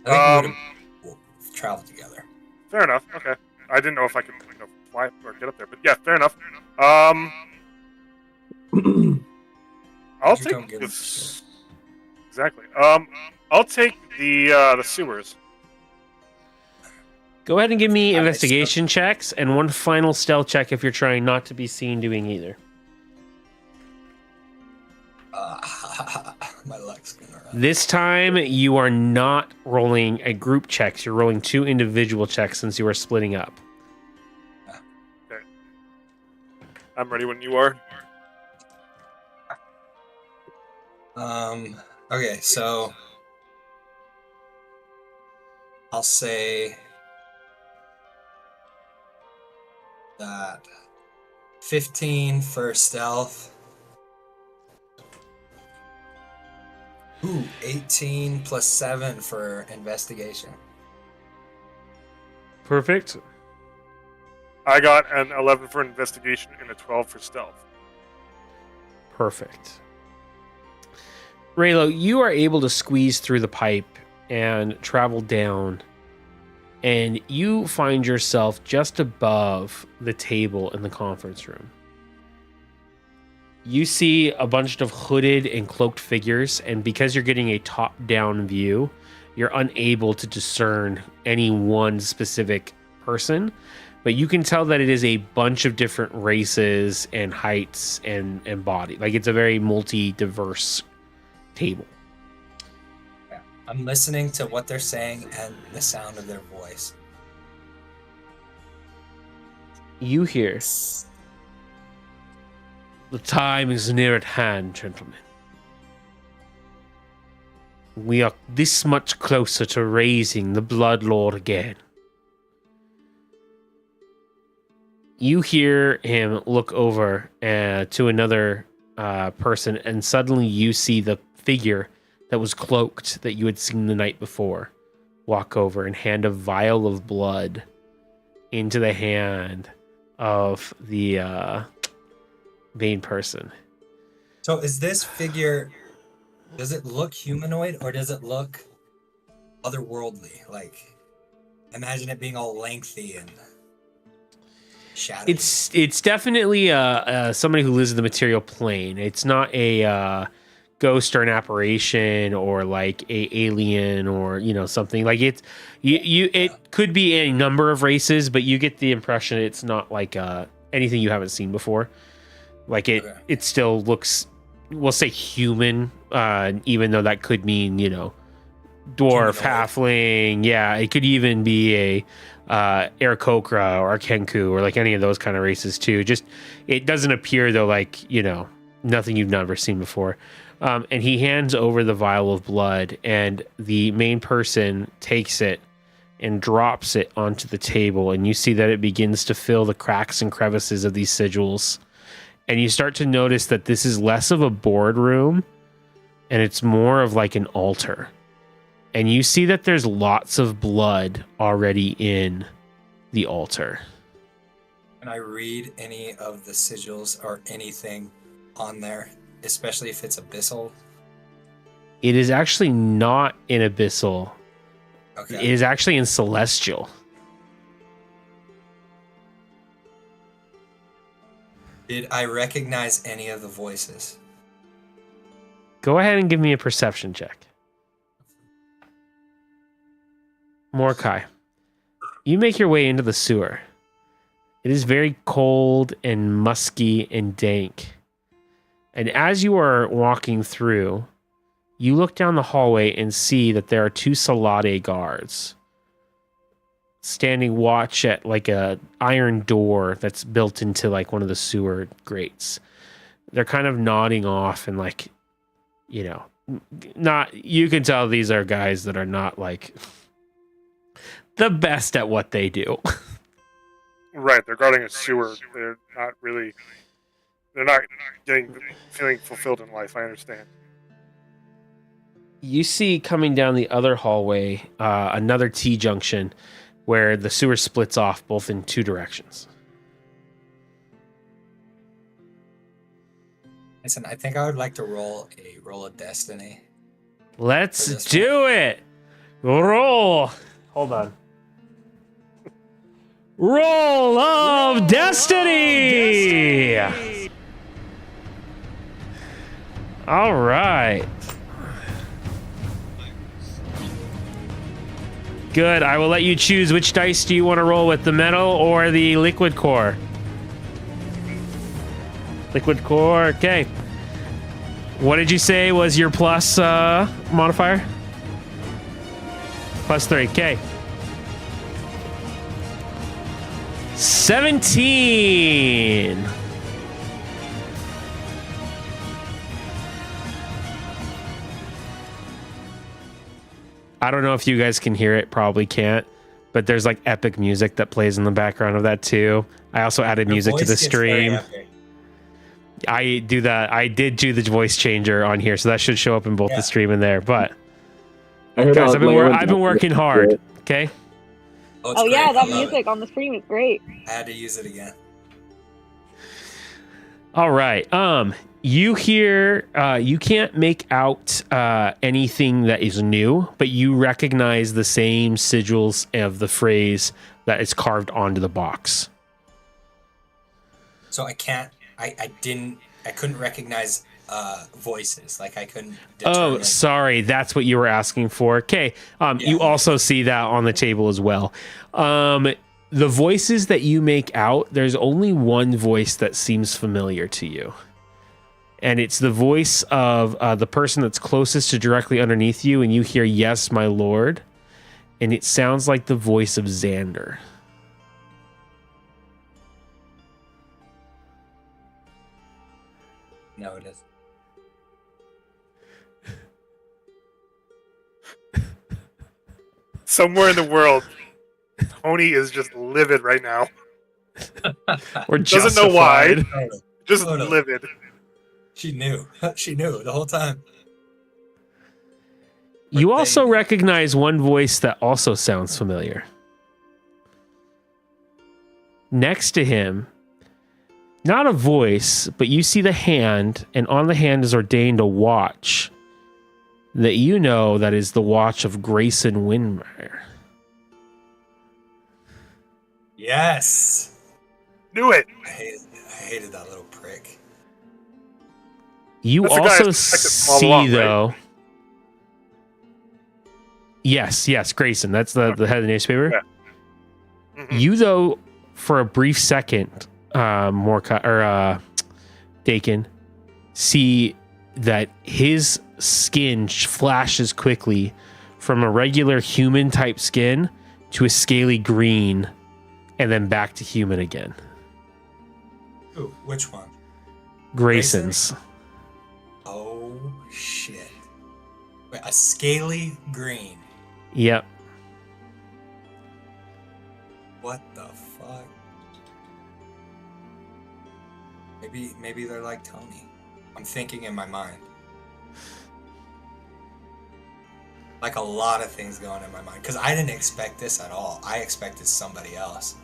I think we'll travel together. Fair enough. Okay. I didn't know if I could fly or get up there, but yeah, fair enough. I'll You take don't get this. Exactly. I'll take the sewers. Go ahead and give me I investigation checks and one final stealth check if you're trying not to be seen doing either. My luck's gonna run. This time you are not rolling a group checks. You're rolling 2 individual checks since you are splitting up. Okay. I'm ready when you are. Okay, so I'll say that 15 for stealth. Ooh, 18 plus 7 for investigation. Perfect. I got an 11 for investigation and a 12 for stealth. Perfect. Raylo, you are able to squeeze through the pipe and travel down, and you find yourself just above the table in the conference room. You see a bunch of hooded and cloaked figures, and because you're getting a top-down view, you're unable to discern any one specific person, but you can tell that it is a bunch of different races and heights and body. Like it's a very multi-diverse table. Yeah. I'm listening to what they're saying and the sound of their voice. You hear, the time is near at hand, gentlemen. We are this much closer to raising the Blood Lord again. You hear him look over to another person, and suddenly you see the figure that was cloaked that you had seen the night before walk over and hand a vial of blood into the hand of the main person. So is this figure, does it look humanoid or does it look otherworldly? Like, imagine it being all lengthy and shadowy. It's definitely somebody who lives in the material plane. It's not a ghost or an apparition or like a alien or something like it. It could be a number of races, but you get the impression it's not like anything you haven't seen before. Like it still looks, we'll say human, even though that could mean dwarf, halfling. Yeah, it could even be a Aarakocra or Kenku or like any of those kind of races too. Just it doesn't appear though like nothing you've never seen before. And he hands over the vial of blood, and the main person takes it and drops it onto the table, and you see that it begins to fill the cracks and crevices of these sigils. And you start to notice that this is less of a boardroom and it's more of like an altar. And you see that there's lots of blood already in the altar. Can I read any of the sigils or anything on there, especially if it's abyssal? It is actually not in abyssal. Okay. It is actually in celestial. Did I recognize any of the voices? Go ahead and give me a perception check. Mordecai, you make your way into the sewer. It is very cold and musky and dank. And as you are walking through, you look down the hallway and see that there are two Salade guards standing watch at like a iron door that's built into like one of the sewer grates. They're kind of nodding off and like, not, you can tell these are guys that are not like the best at what they do. Right, they're guarding a sewer. They're not feeling fulfilled in life. I understand. You see coming down the other hallway, another T-junction where the sewer splits off both in two directions. Listen, I think I would like to roll of destiny. Let's do it. Roll. Hold on. Roll of destiny. All right. Good. I will let you choose which dice do you want to roll with, the metal or the liquid core? Liquid core. Okay. What did you say was your plus modifier? +3. Okay. 17. I don't know if you guys can hear it, probably can't, but there's like epic music that plays in the background of that too. I also added music to the stream. I do that. I did do the voice changer on here, so that should show up in both the stream and there. But guys, I've been working hard. Okay. Oh yeah, that music on the stream is great. I had to use it again. All right. You hear, you can't make out anything that is new, but you recognize the same sigils of the phrase that is carved onto the box. So I couldn't recognize voices. Like I couldn't Oh, sorry. That's what you were asking for. Okay. You also see that on the table as well. The voices that you make out, there's only one voice that seems familiar to you. And it's the voice of the person that's closest to directly underneath you, and you hear, "Yes, my lord." And it sounds like the voice of Xander. No, it is. Somewhere in the world, Tony is just livid right now. Or doesn't know why. Totally. Just Totally. livid. She knew. She knew the whole time. You also recognize one voice that also sounds familiar. Next to him, not a voice, but you see the hand, and on the hand is ordained a watch that you know that is the watch of Grayson Windmeyer. Yes. Knew it. I hated that little prick. You That's the guy also I suspected all see, along, right? though. Yes, Grayson. That's the head of the newspaper. Yeah. Mm-hmm. You, though, for a brief second, Dakin, see that his skin flashes quickly from a regular human type skin to a scaly green, and then back to human again. Ooh, which one? Grayson's. Oh shit! Wait, a scaly green. Yep. What the fuck? Maybe they're like Tony. I'm thinking in my mind. Like a lot of things going in my mind. Because I didn't expect this at all. I expected somebody else.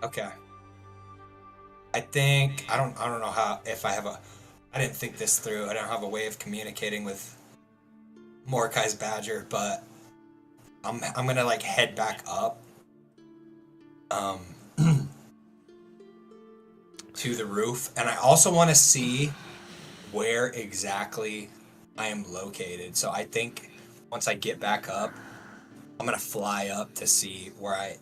Okay. I think I don't know how if I didn't think this through. I don't have a way of communicating with Mordecai's badger, but I'm gonna like head back up to the roof, and I also want to see where exactly I am located. So I think once I get back up, I'm gonna fly up to see where I,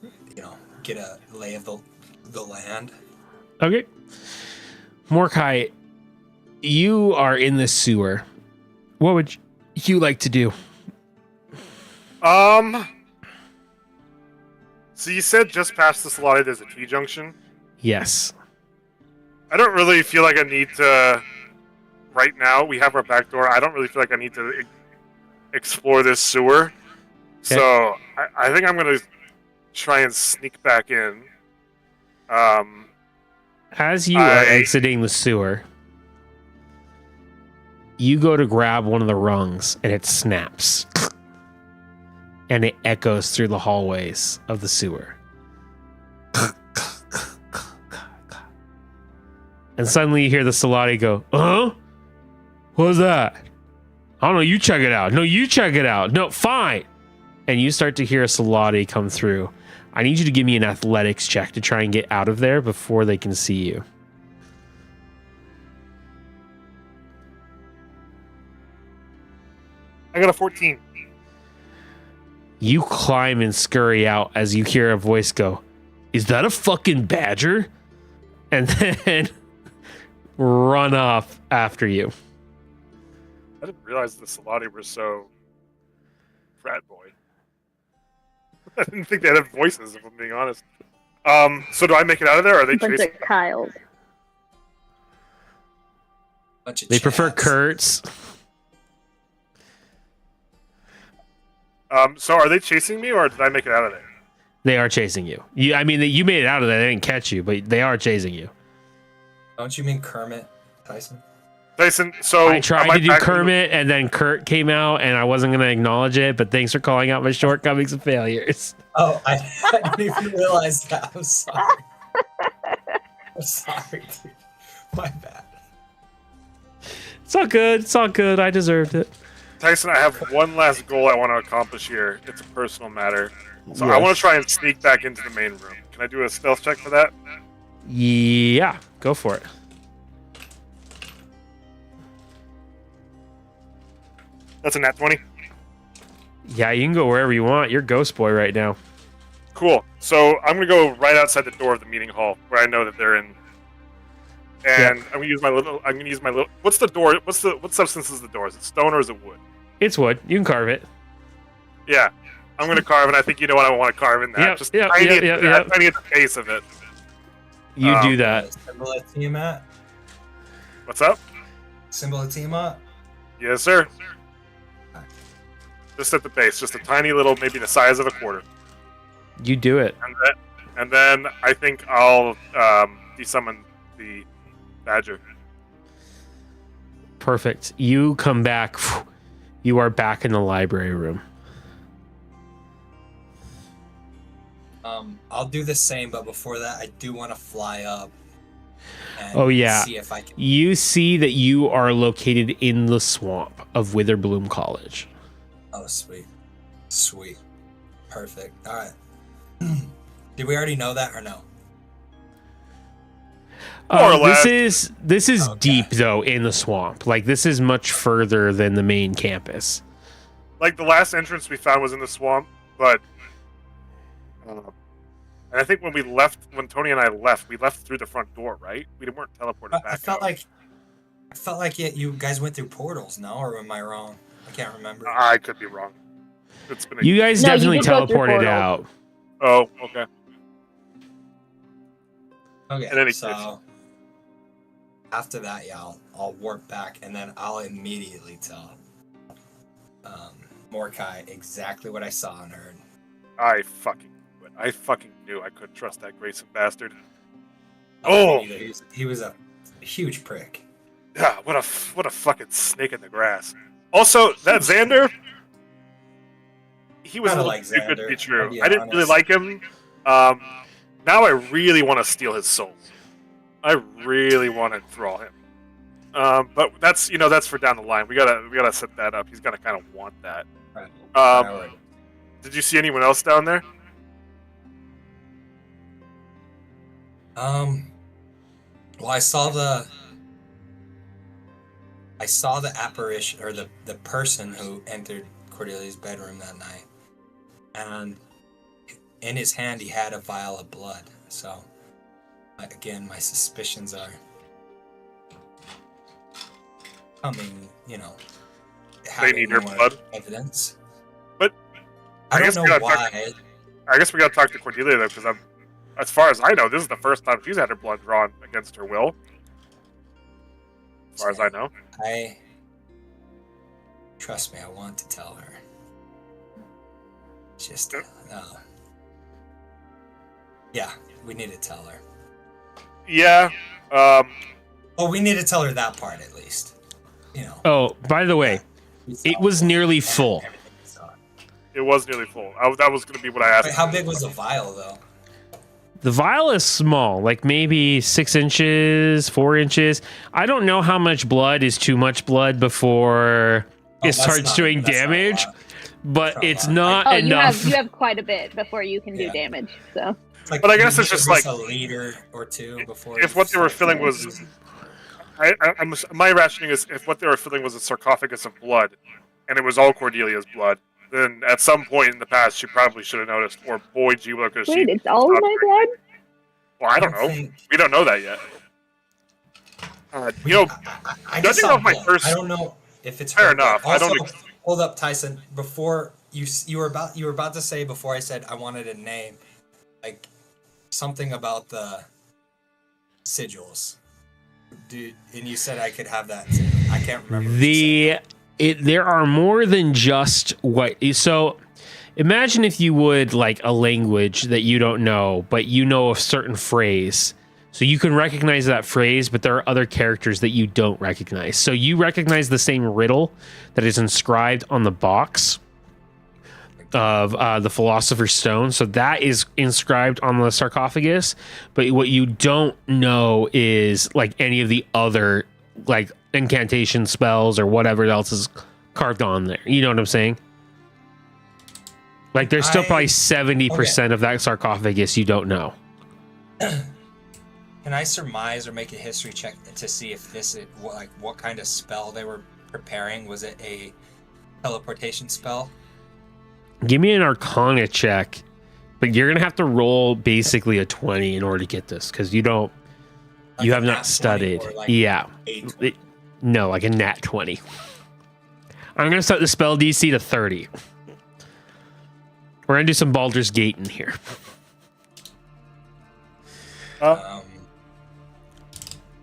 get a lay of the land. Okay. Mordecai, you are in the sewer. What would you like to do? So you said just past the slide there's a T-junction. Yes. I don't really feel like I need to... Right now, we have our back door. I don't really feel like I need to explore this sewer. Okay. So I think I'm going to try and sneak back in. As you are exiting the sewer, you go to grab one of the rungs, and it snaps. And it echoes through the hallways of the sewer. And suddenly you hear the Salati go, "Huh? What was that? I don't know, you check it out. No, you check it out. No, fine." And you start to hear a Salati come through. I need you to give me an athletics check to try and get out of there before they can see you. I got a 14. You climb and scurry out as you hear a voice go, "Is that a fucking badger?" And then run off after you. I didn't realize the Salati were so frat boy. I didn't think they had voices, if I'm being honest. So do I make it out of there, or are they Bunch chasing? of Kyles. They prefer Kurtz. So are they chasing me, or did I make it out of there? They are chasing you. You made it out of there. They didn't catch you, but they are chasing you. Don't you mean Kermit, Tyson? Tyson, so I tried to do Kermit, and then Kurt came out, and I wasn't going to acknowledge it, but thanks for calling out my shortcomings and failures. Oh, I didn't even realize that. I'm sorry. I'm sorry, dude. My bad. It's all good. It's all good. I deserved it. Tyson, I have one last goal I want to accomplish here. It's a personal matter. So Yes. I want to try and sneak back into the main room. Can I do a stealth check for that? Yeah, go for it. That's a nat 20. Yeah, you can go wherever you want. You're Ghost Boy right now. Cool. So I'm gonna go right outside the door of the meeting hall where I know that they're in. And I'm gonna use my little. What's the door? What substance is the door? Is it stone or is it wood? It's wood. You can carve it. Yeah, I'm gonna carve it. I think you know what I want to carve in that. Yep, Just yep, tiny, yep. tiny at the base of it. You do that. Symbol of Tiamat. What's up? Symbol of Tiamat. Yes, sir. Just at the base, just a tiny little, maybe the size of a quarter. You do it. And then I think I'll desummon the badger. Perfect. You come back. You are back in the library room. I'll do the same, but before that, I do want to fly up. And Oh, yeah. See if I can. You see that you are located in the swamp of Witherbloom College. Oh, sweet, sweet, perfect. All right. Did we already know that or no? More or less. This is Okay. deep though in the swamp. Like this is much further than the main campus. Like the last entrance we found was in the swamp, but and I think when Tony and I left, we left through the front door, right? We weren't teleported back. I felt out. like you guys went through portals, no? Or am I wrong? I can't remember. I could be wrong. It's been You guys No, you definitely did go through teleported portals. out. Oh, okay. Okay, In any so case. after that, yeah, I'll warp back, and then I'll immediately tell Mordecai exactly what I saw and heard. I fucking knew I couldn't trust that Grayson bastard. Oh! He was a huge prick. Yeah, what a fucking snake in the grass. Also, that Xander, he was a Kinda little like too good to be Xander, true. I'll be I didn't really honest. like him. Now I really want to steal his soul. I really want to enthrall him. But that's for down the line. We gotta set that up. He's gonna kind of want that. Right. Did you see anyone else down there? Well, I saw the apparition, or the person who entered Cordelia's bedroom that night, and in his hand he had a vial of blood. So, again, my suspicions are coming. They having need your more blood? evidence. But I guess don't we know gotta why. I guess we gotta talk to Cordelia though, because as far as I know, this is the first time she's had her blood drawn against her will. As far as I know. Trust me, I want to tell her. Just, yeah, we need to tell her. Yeah. Oh, we need to tell her that part at least. Oh, by the way, it was nearly full. It was nearly full. That was going to be what I asked. Wait, how big was the vial, though? The vial is small, like maybe 6 inches, 4 inches. I don't know how much blood is too much blood before it starts doing damage, but it's not enough. You have quite a bit before you can do Yeah. damage. So, Like, But I guess it's just like a liter or two before. if what they were filling was. My rationing is if what they were filling was a sarcophagus of blood, and it was all Cordelia's blood, then at some point in the past she probably should have noticed, or boy, gee, look at wait, it's all of my blood? Well, I don't know. We don't know that yet. I judging just saw off my blood. first- I don't know if it's Fair her blood. enough. I don't Also, hold up, Tyson. Before you were about to say, before I said I wanted a name, like something about the sigils. Dude, and you said I could have that too. I can't remember. what you said. There are more than just what. So imagine if you would like a language that you don't know, but you know a certain phrase. So you can recognize that phrase, but there are other characters that you don't recognize. So you recognize the same riddle that is inscribed on the box of the Philosopher's Stone. So that is inscribed on the sarcophagus. But what you don't know is like any of the other like incantation spells or whatever else is carved on there. You know what I'm saying? Like there's still probably 70% of that sarcophagus you don't know. Can I surmise or make a history check to see if this is what kind of spell they were preparing? Was it a teleportation spell? Give me an Arcana check, but you're gonna have to roll basically a 20 in order to get this because you don't. Like you a have nat not 20 studied. or like Yeah. a 20. No, like a nat 20. I'm gonna set the spell DC to 30. We're gonna do some Baldur's Gate in here.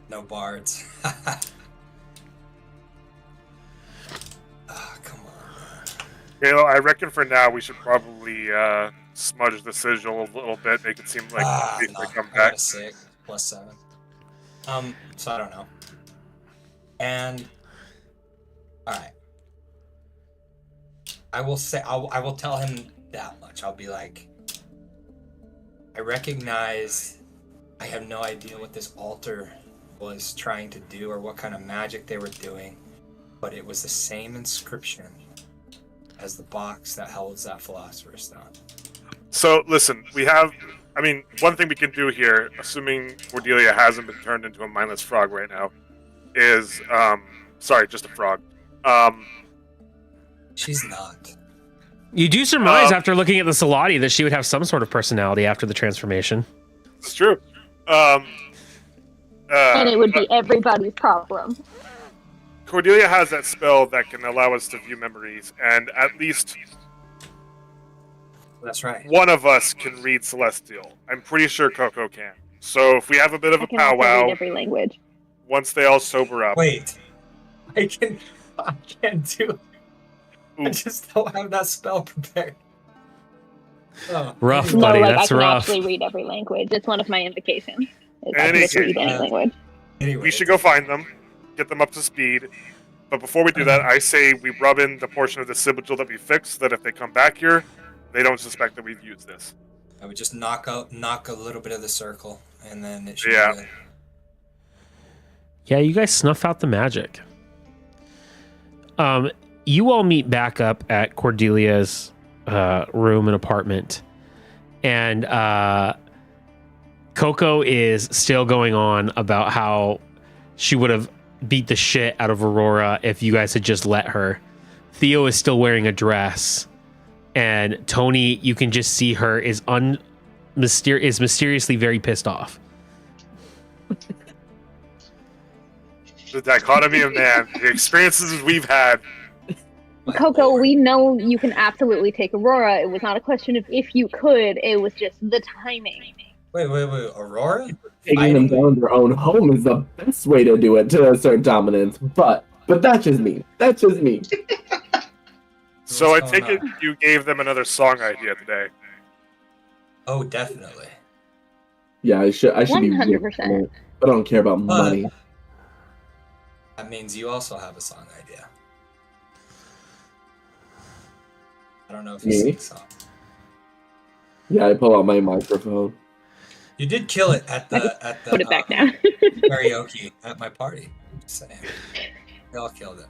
No bards. Come on. Halo, I reckon for now we should probably smudge the sigil a little bit, make it seem like they No, come I got back. a 6 plus 7. So I don't know. And all right, I will say I will tell him that much. I'll be like, I recognize. I have no idea what this altar was trying to do or what kind of magic they were doing, but it was the same inscription as the box that holds that Philosopher's Stone. So listen, we have. I mean, one thing we can do here, assuming Cordelia hasn't been turned into a mindless frog right now, is sorry, just a frog. She's not. You do surmise after looking at the Salati that she would have some sort of personality after the transformation. It's true. And it would be everybody's problem. Cordelia has that spell that can allow us to view memories, and at least That's right. one of us can read Celestial. I'm pretty sure Coco can. So if we have a bit of I a can also powwow, read every language. once they all sober up. Wait, I can't do. I just don't have that spell prepared. Oh. Rough, No, buddy. like I That's can rough. actually read every language. It's one of my invocations. Is I Any can just read case, any language. Anyway, We should go find them, get them up to speed. But before we do that, I say we rub in the portion of the sigil that we fixed, so that if they come back here, they don't suspect that we've used this. I would just knock a little bit of the circle, and then it should Yeah. be good. Yeah, you guys snuff out the magic. You all meet back up at Cordelia's room and apartment, and Coco is still going on about how she would have beat the shit out of Aurora if you guys had just let her. Theo is still wearing a dress, and Tony, you can just see her is mysteriously very pissed off. The dichotomy of man, the experiences we've had. Coco, we know you can absolutely take Aurora. It was not a question of if you could, it was just the timing. Wait, Aurora? Taking them down to their own home is the best way to do it to assert dominance. But that's just me. That's just me. So I What's take going it on? you gave them another song idea today. Oh, definitely. Yeah, I should be. 100%. But I don't care about money. That means you also have a song idea. I don't know if you Me? sing the song. Yeah, I pull out my microphone. You did kill it at the Put it back down. karaoke at my party. Just saying. We all killed it.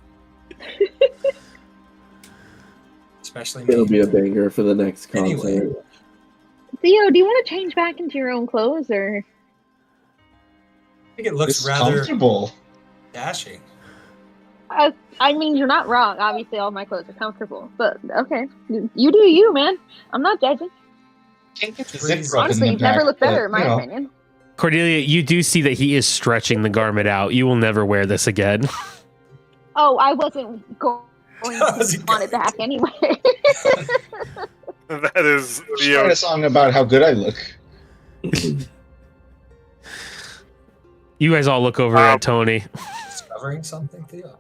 Especially me. It'll be a banger for the next concert. Anyway. Theo, do you want to change back into your own clothes, or? I think it looks It's rather comfortable. dashing. I mean, you're not wrong. Obviously, all my clothes are comfortable. But, okay. You do you, man. I'm not judging. Can't get the Honestly, zip up in Honestly, the you've never back, looked better, but, in my you know. opinion. Cordelia, you do see that he is stretching the garment out. You will never wear this again. Oh, I wasn't going I to wasn't want it going back anyway. That is Let's write a song about how good I look. You guys all look over at Tony. Discovering something, Theo.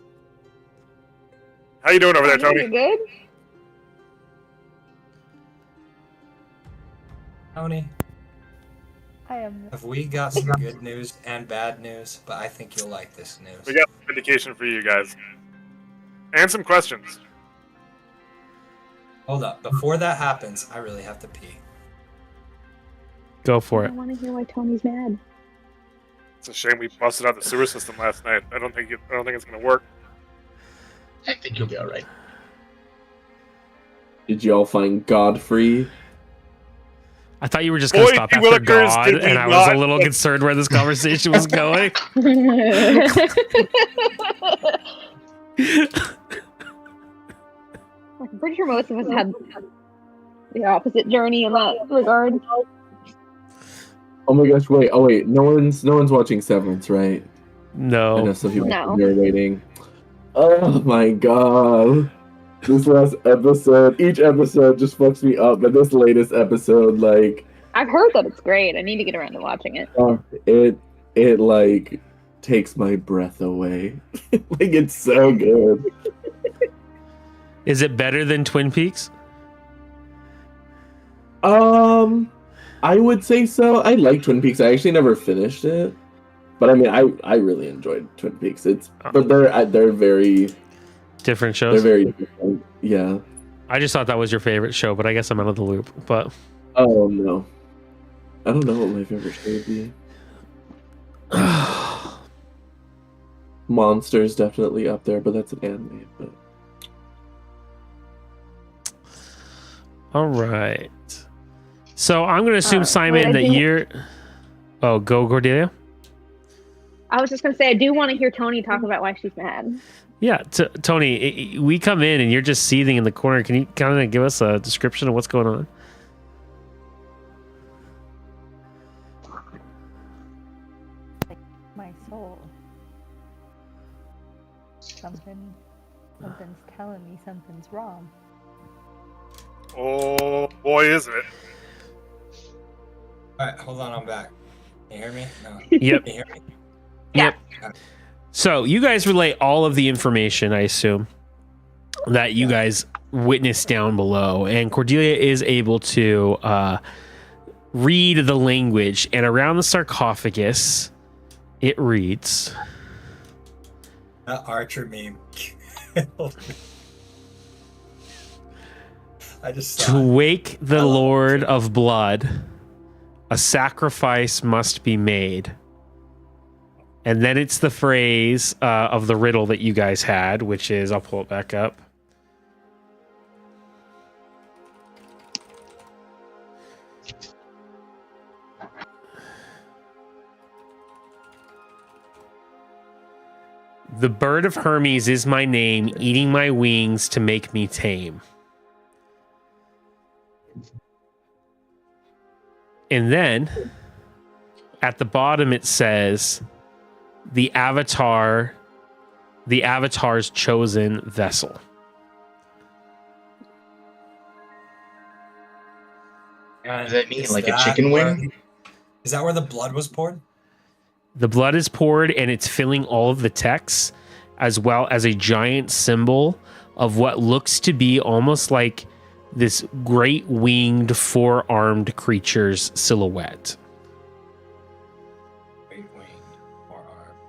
How you doing over there, You're Tony? good? Tony, I am. have we got some good news and bad news? But I think you'll like this news. We got some indication for you guys. And some questions. Hold up. Before that happens, I really have to pee. Go for I it. want to hear why Tony's mad. It's a shame we busted out the sewer system last night. I don't think it's gonna work. I think you'll be alright. Did y'all find Godfrey? I thought you were just going Boy, to stop you after Willikers, God, did we and I was a not- little concerned where this conversation was going. I'm pretty sure most of us had the opposite journey in that regard. Oh my gosh! Wait. Oh wait. No one's watching Severance, right? I know No. some people No. are waiting. Oh my god! This last episode, each episode just fucks me up, but this latest episode, like, I've heard that it's great. I need to get around to watching it. it like takes my breath away. Like, it's so good. Is it better than Twin Peaks? I would say so. I like Twin Peaks. I actually never finished it, but I mean, I really enjoyed Twin Peaks. But they're very different shows. They're very different. Yeah. I just thought that was your favorite show, but I guess I'm out of the loop. But oh no, I don't know what my favorite show would be. Monsters definitely up there, but that's an anime. But all right. So I'm going to assume, Simon, that you're... Oh, go, Cordelia. I was just going to say, I do want to hear Tony talk about why she's mad. Yeah, Tony, we come in and you're just seething in the corner. Can you kind of give us a description of what's going on? My soul. Something's telling me something's wrong. Oh boy, is it! All right, hold on, I'm back. Can you hear me? No. Yep. Can you hear me? Yep. So you guys relay all of the information, I assume, that you guys witnessed down below, and Cordelia is able to read the language. And around the sarcophagus, it reads, That Archer meme. I just "To wake the Lord of Blood, a sacrifice must be made." And then it's the phrase of the riddle that you guys had, which is, I'll pull it back up. "The bird of Hermes is my name, eating my wings to make me tame." And then at the bottom it says, the avatar's chosen vessel. What does that mean? Like a chicken wing? Is that where the blood was poured? The blood is poured and it's filling all of the texts, as well as a giant symbol of what looks to be almost like this great winged four-armed creature's silhouette. Great winged four-armed.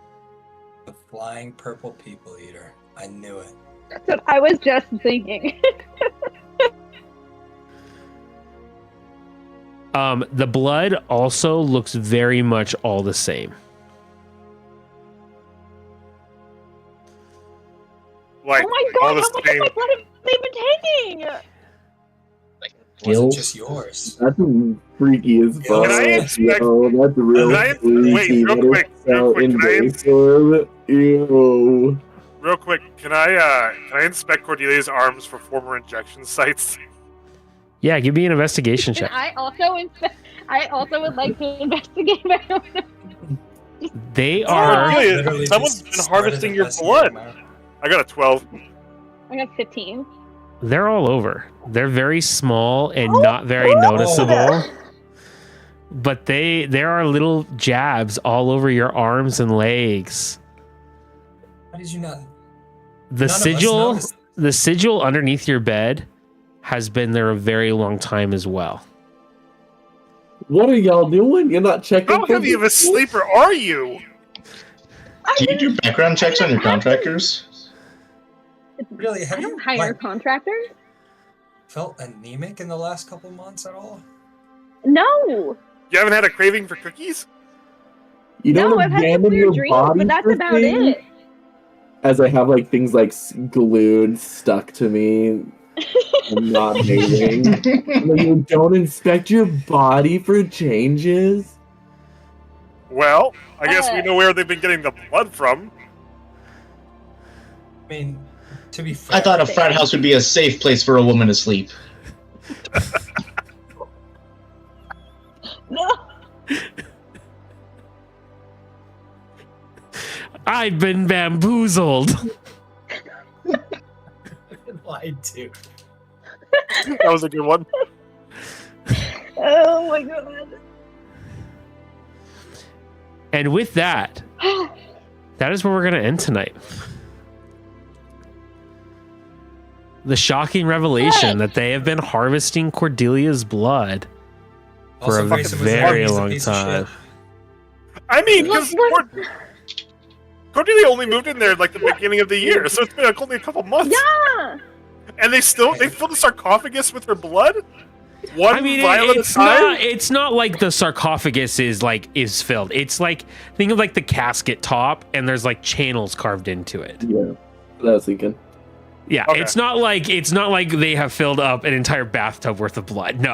The flying purple people eater. I knew it. That's what I was just thinking. The blood also looks very much all the same. Like, oh my all god, the how much of same. my blood have they been taking? It wasn't just yours. that's freaky as fuck. Can I inspect- Yo, that's real Can I- freaky. wait, real That is quick, so real quick, can I invasive. Ew. Real quick, can I inspect Cordelia's arms for former injection sites? Yeah, give me an investigation And check. I also would like to investigate my own. They Oh, are... really? Literally Someone's just been started harvesting your investigating blood. my- I got a 12. I got 15. They're all over. They're very small and not very noticeable. But there are little jabs all over your arms and legs. How did you not? The None of us sigil, noticed. the sigil underneath your bed has been there a very long time as well. What are y'all doing? You're not checking. How for heavy of a the- sleeper are you? Do you do background checks on your contractors? Really? Have I you don't hire like, contractors. felt anemic in the last couple months at all? No. You haven't had a craving for cookies? You don't No, I've had some examine your weird dreams, body but that's for about things? it. As I have like things like glued stuck to me. I'm not moving. Like, you don't inspect your body for changes. Well, I guess we know where they've been getting the blood from. I mean, to be fair, I thought a frat house would be a safe place for a woman to sleep. No. I've been bamboozled. Lied to. That was a good one. Oh my god. And with that, that is where we're going to end tonight. The shocking revelation that they have been harvesting Cordelia's blood for Also, a Grayson was very he's a long piece of time. shit. I mean, What- because Cordelia only moved in there like the beginning of the year, so it's been like only a couple months. Yeah. And they filled the sarcophagus with her blood. One I mean, vial at a time. it's not like the sarcophagus is filled. It's like, think of like the casket top, and there's like channels carved into it. Yeah, that was thinking. Yeah, Okay. it's not like they have filled up an entire bathtub worth of blood. No,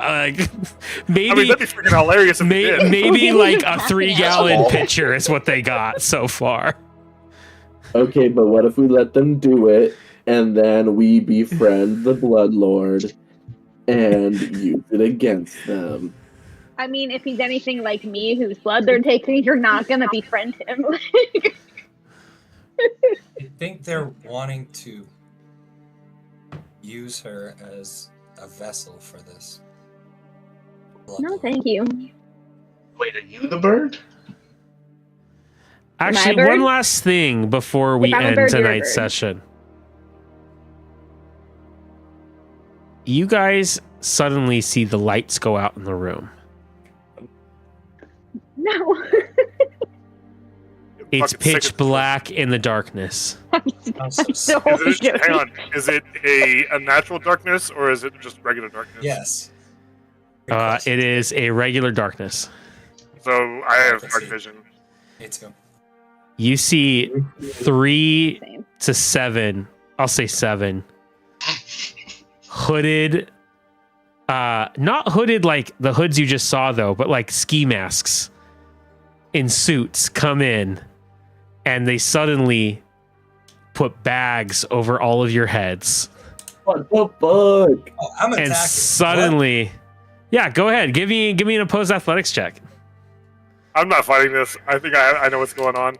maybe I mean, that'd be freaking hilarious if they did. maybe like a Casket 3-gallon asshole. pitcher is what they got so far. Okay, but what if we let them do it, and then we befriend the Bloodlord and use it against them? I mean, if he's anything like me, whose blood they're taking, you're not gonna befriend him. I think they're wanting to use her as a vessel for this. No, thank you. Wait, are you the bird? Actually, bird? one last thing before we If I'm a end bird, you're a tonight's bird. session. You guys suddenly see the lights go out in the room. No. It's Fucking sick pitch of- black in the darkness. I'm so So Is it, joking. hang on. Is it a natural darkness or is it just regular darkness? Yes. Good question. It is a regular darkness. So I have can dark see. vision. Me too. You see 3 Same. to 7, I'll say 7, hooded, not hooded like the hoods you just saw though, but like ski masks in suits come in, and they suddenly put bags over all of your heads. What the fuck? Oh, I'm And attacking. suddenly, yeah, go ahead. Give me an opposed athletics check. I'm not fighting this. I think I know what's going on.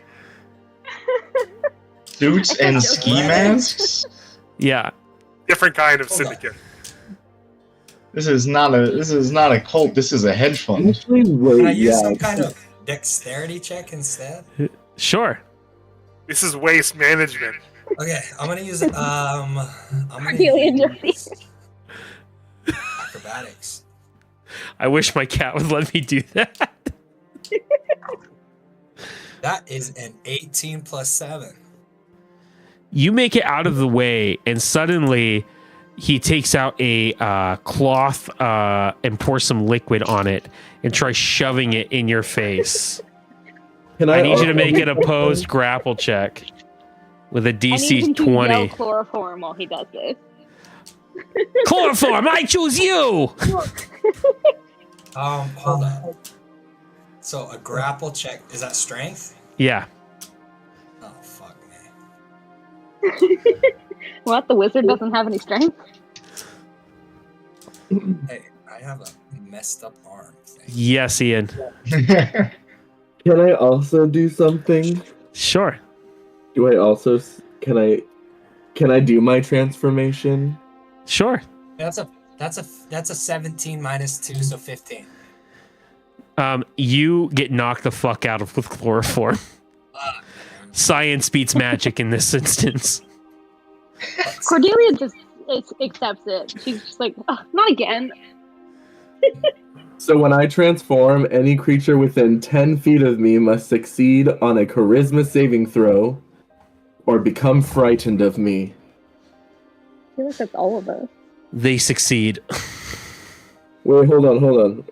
Suits and ski masks? Yeah. Different kind of Hold on. syndicate. This is not a cult. This is a hedge fund. Actually, wait, Can I use yeah. some kind of dexterity check instead? Sure. This is waste management. Okay, I'm gonna use I'm gonna Cordelia use Josie. acrobatics. I wish my cat would let me do that. That is an 18 plus 7. You make it out of the way, and suddenly he takes out a cloth and pours some liquid on it and tries shoving it in your face. Can I need you to also make do an opposed grapple check with a I need him DC to 20. yell chloroform while he does this. Chloroform, I choose you! Hold on. So a grapple check, is that strength? Yeah. Oh fuck me. What? The wizard doesn't have any strength? Hey, I have a messed up arm thing. Yes, Ian. Can I also do something? Sure. Do I also can I do my transformation? Sure. That's a 17 minus 2, so 15. You get knocked the fuck out of with chloroform. Science beats magic in this instance. Cordelia just accepts it. She's just like, "Ugh, not again." So when I transform, any creature within 10 feet of me must succeed on a charisma saving throw or become frightened of me. I feel like that's all of us. They succeed. Wait, hold on.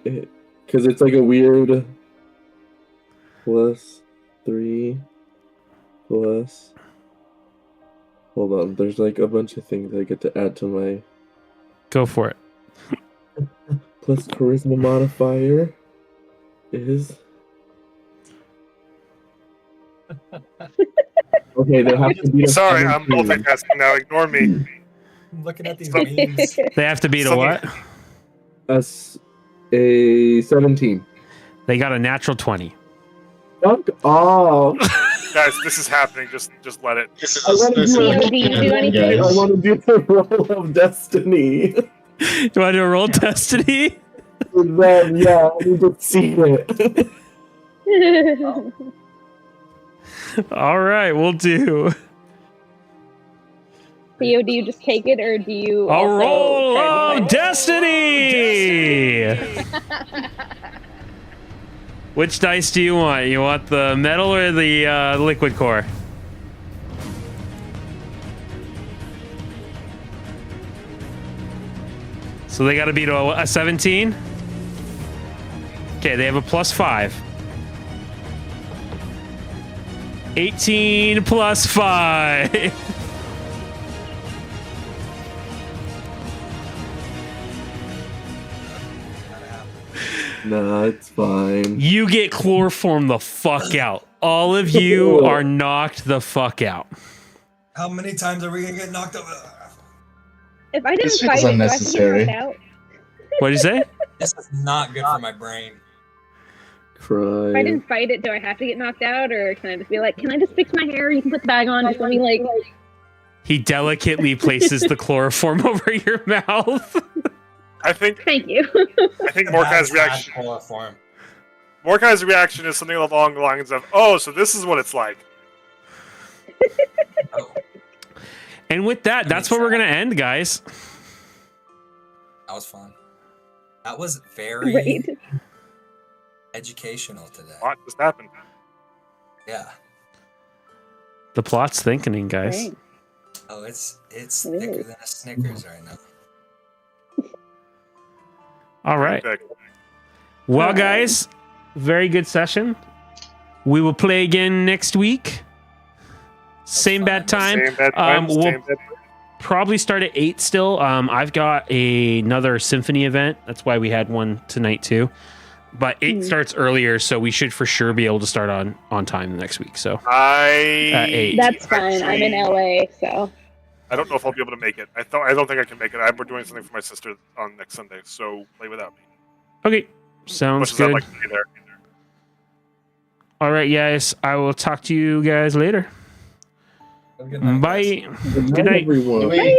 Because it's like a weird +3 plus. Hold on, there's like a bunch of things I get to add to my Go for it. plus charisma modifier is. Okay, they'll have to be. Sorry, I'm multitasking now. Ignore me. I'm looking at these So- memes. They have to beat a So- what? A 17. They got a natural 20. Fuck off. Guys, this is happening. Just let it. I want to do Do you do anything? I want to do the roll of destiny. Do you want to do a roll destiny? With them, yeah, I need to see it. All right, we'll do. Theo, do you just take it, or do you? A also roll try to of destiny! Which dice do you want? You want the metal or the liquid core? So they got to beat a 17? Okay, they have a +5. 18 plus 5. Nah, it's fine. You get chloroform the fuck out. All of you are knocked the fuck out. How many times are we gonna get knocked out? If I didn't This fight feels it, do I have to unnecessary. get knocked out? What did you say? This is not good for my brain. If I Cry. didn't fight it, do I have to get knocked out, or can I just be like, can I just fix my hair? You can put the bag on. Just let me like. He delicately places the chloroform over your mouth. I think Thank you. Mordecai's reaction. Mordecai's reaction is something along the lines of, "Oh, so this is what it's like." And with that, that's where we're gonna end, guys. That was fun. That was very Right. educational today. What just happened? Yeah. The plot's thickening, guys. Right. Oh, it's It thicker is. than a Snickers right now. All right. Okay. Well, guys, very good session. We will play again next week. Same bad time. Same bad time, We'll same bad- probably start at 8 still. I've got another symphony event. That's why we had one tonight too. But 8 starts earlier, so we should for sure be able to start on time next week. So I 8. That's fine. I'm in LA, so. I don't know if I'll be able to make it. I don't think I can make it. We're doing something for my sister on next Sunday, so play without me. Okay, Much sounds as I'd good. like to be there. All right, guys. I will talk to you guys later. Have a good night, guys. Bye. Good night. Everyone. Later.